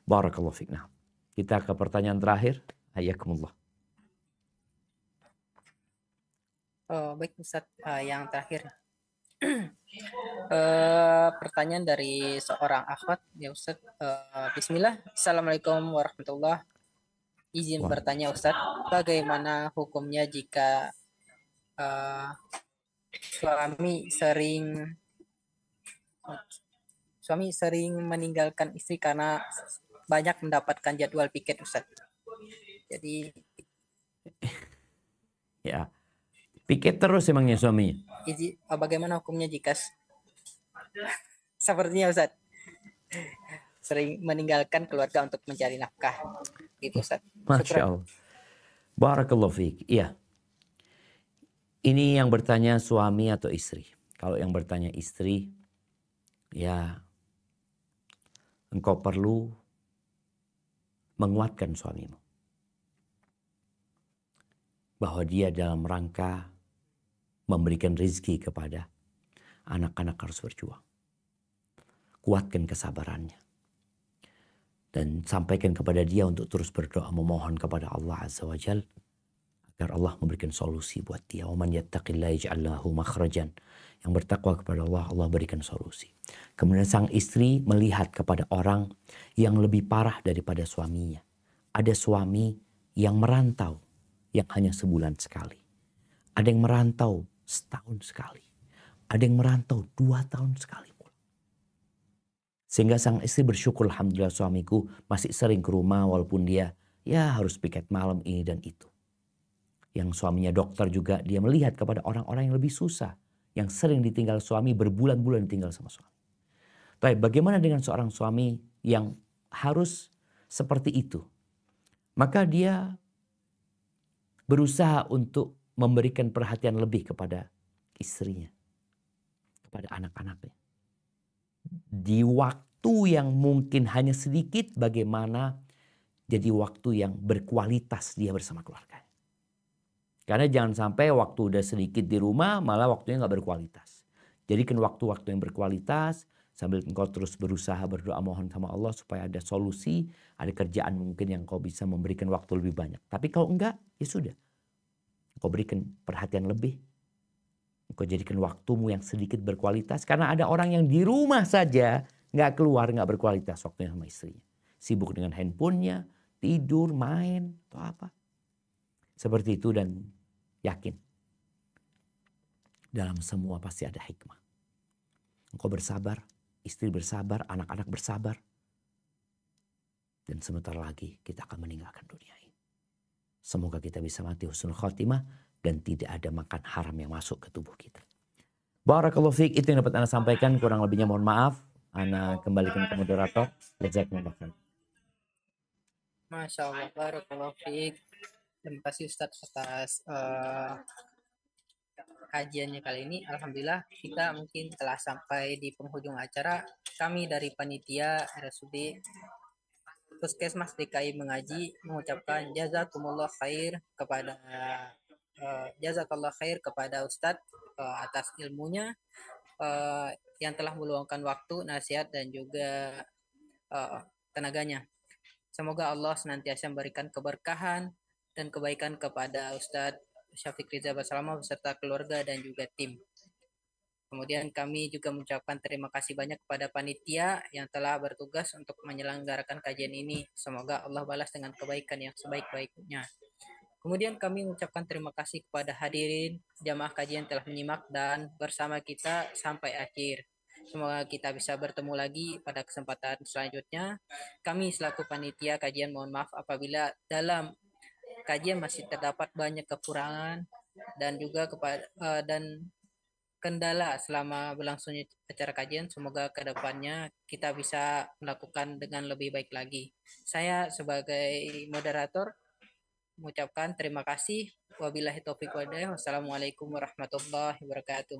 Barakallahu fiik. Nah, kita ke pertanyaan terakhir. Hayyakumullah. Baik Ustaz, yang terakhir. Pertanyaan dari seorang akhwat ya Ustaz. Bismillah. Assalamualaikum warahmatullahi. Izin bertanya Ustaz, bagaimana hukumnya jika suami sering meninggalkan istri karena banyak mendapatkan jadwal piket Ustaz. Jadi ya, piket terus emangnya suaminya. Bagaimana hukumnya jika sepertinya Ustaz sering meninggalkan keluarga untuk mencari nafkah gitu Ustaz. Masya Allah. Barakallahu fiik. Iya. Ini yang bertanya suami atau istri. Kalau yang bertanya istri, ya engkau perlu menguatkan suamimu. Bahwa dia dalam rangka memberikan rezeki kepada anak-anak harus berjuang. Kuatkan kesabarannya. Dan sampaikan kepada dia untuk terus berdoa memohon kepada Allah Azza wa Jal agar Allah memberikan solusi buat dia. Wa man yattaqillaha yaj'al lahu makhrajan. Yang bertakwa kepada Allah, Allah berikan solusi. Kemudian sang istri melihat kepada orang yang lebih parah daripada suaminya. Ada suami yang merantau yang hanya sebulan sekali. Ada yang merantau setahun sekali. Ada yang merantau 2 tahun sekali. Sehingga sang istri bersyukur, alhamdulillah suamiku masih sering ke rumah walaupun dia ya harus piket malam ini dan itu. Yang suaminya dokter juga dia melihat kepada orang-orang yang lebih susah. Yang sering ditinggal suami berbulan-bulan tinggal sama suami. Tapi bagaimana dengan seorang suami yang harus seperti itu? Maka dia berusaha untuk memberikan perhatian lebih kepada istrinya. Kepada anak-anaknya. Di waktu yang mungkin hanya sedikit, bagaimana jadi waktu yang berkualitas dia bersama keluarga. Karena jangan sampai waktu udah sedikit di rumah malah waktunya nggak berkualitas. Jadikan waktu-waktu yang berkualitas sambil engkau terus berusaha berdoa mohon sama Allah supaya ada solusi, ada kerjaan mungkin yang kau bisa memberikan waktu lebih banyak. Tapi kalau enggak, ya sudah. Kau berikan perhatian lebih. Kau jadikan waktumu yang sedikit berkualitas. Karena ada orang yang di rumah saja nggak keluar, nggak berkualitas waktunya sama istrinya. Sibuk dengan handphonenya, tidur, main, atau apa. Seperti itu dan yakin. Dalam semua pasti ada hikmah. Engkau bersabar, istri bersabar, anak-anak bersabar. Dan sebentar lagi kita akan meninggalkan dunia ini. Semoga kita bisa mati husnul khotimah dan tidak ada makan haram yang masuk ke tubuh kita. Barakallahu fiik, itu yang dapat Anda sampaikan. Kurang lebihnya mohon maaf. Anda kembalikan ke moderator. Jazakumullah khair. Masya Allah, barakallahu fiik. Terima kasih Ustadz atas kajiannya kali ini. Alhamdulillah kita mungkin telah sampai di penghujung acara. Kami dari panitia RSUD Puskesmas DKI Mengaji mengucapkan jazakallah khair kepada Ustadz atas ilmunya, yang telah meluangkan waktu, nasihat dan juga tenaganya. Semoga Allah senantiasa memberikan keberkahan dan kebaikan kepada Ustadz Syafiq Riza Basalama beserta keluarga dan juga tim. Kemudian kami juga mengucapkan terima kasih banyak kepada panitia yang telah bertugas untuk menyelenggarakan kajian ini. Semoga Allah balas dengan kebaikan yang sebaik-baiknya. Kemudian kami mengucapkan terima kasih kepada hadirin jamaah kajian telah menyimak dan bersama kita sampai akhir. Semoga kita bisa bertemu lagi pada kesempatan selanjutnya. Kami selaku panitia kajian mohon maaf apabila dalam kajian masih terdapat banyak kekurangan dan juga dan kendala selama berlangsungnya acara kajian. Semoga kedepannya kita bisa melakukan dengan lebih baik lagi. Saya sebagai moderator mengucapkan terima kasih. Wabillahi taufiq wal hidayah. Wassalamualaikum warahmatullahi wabarakatuh.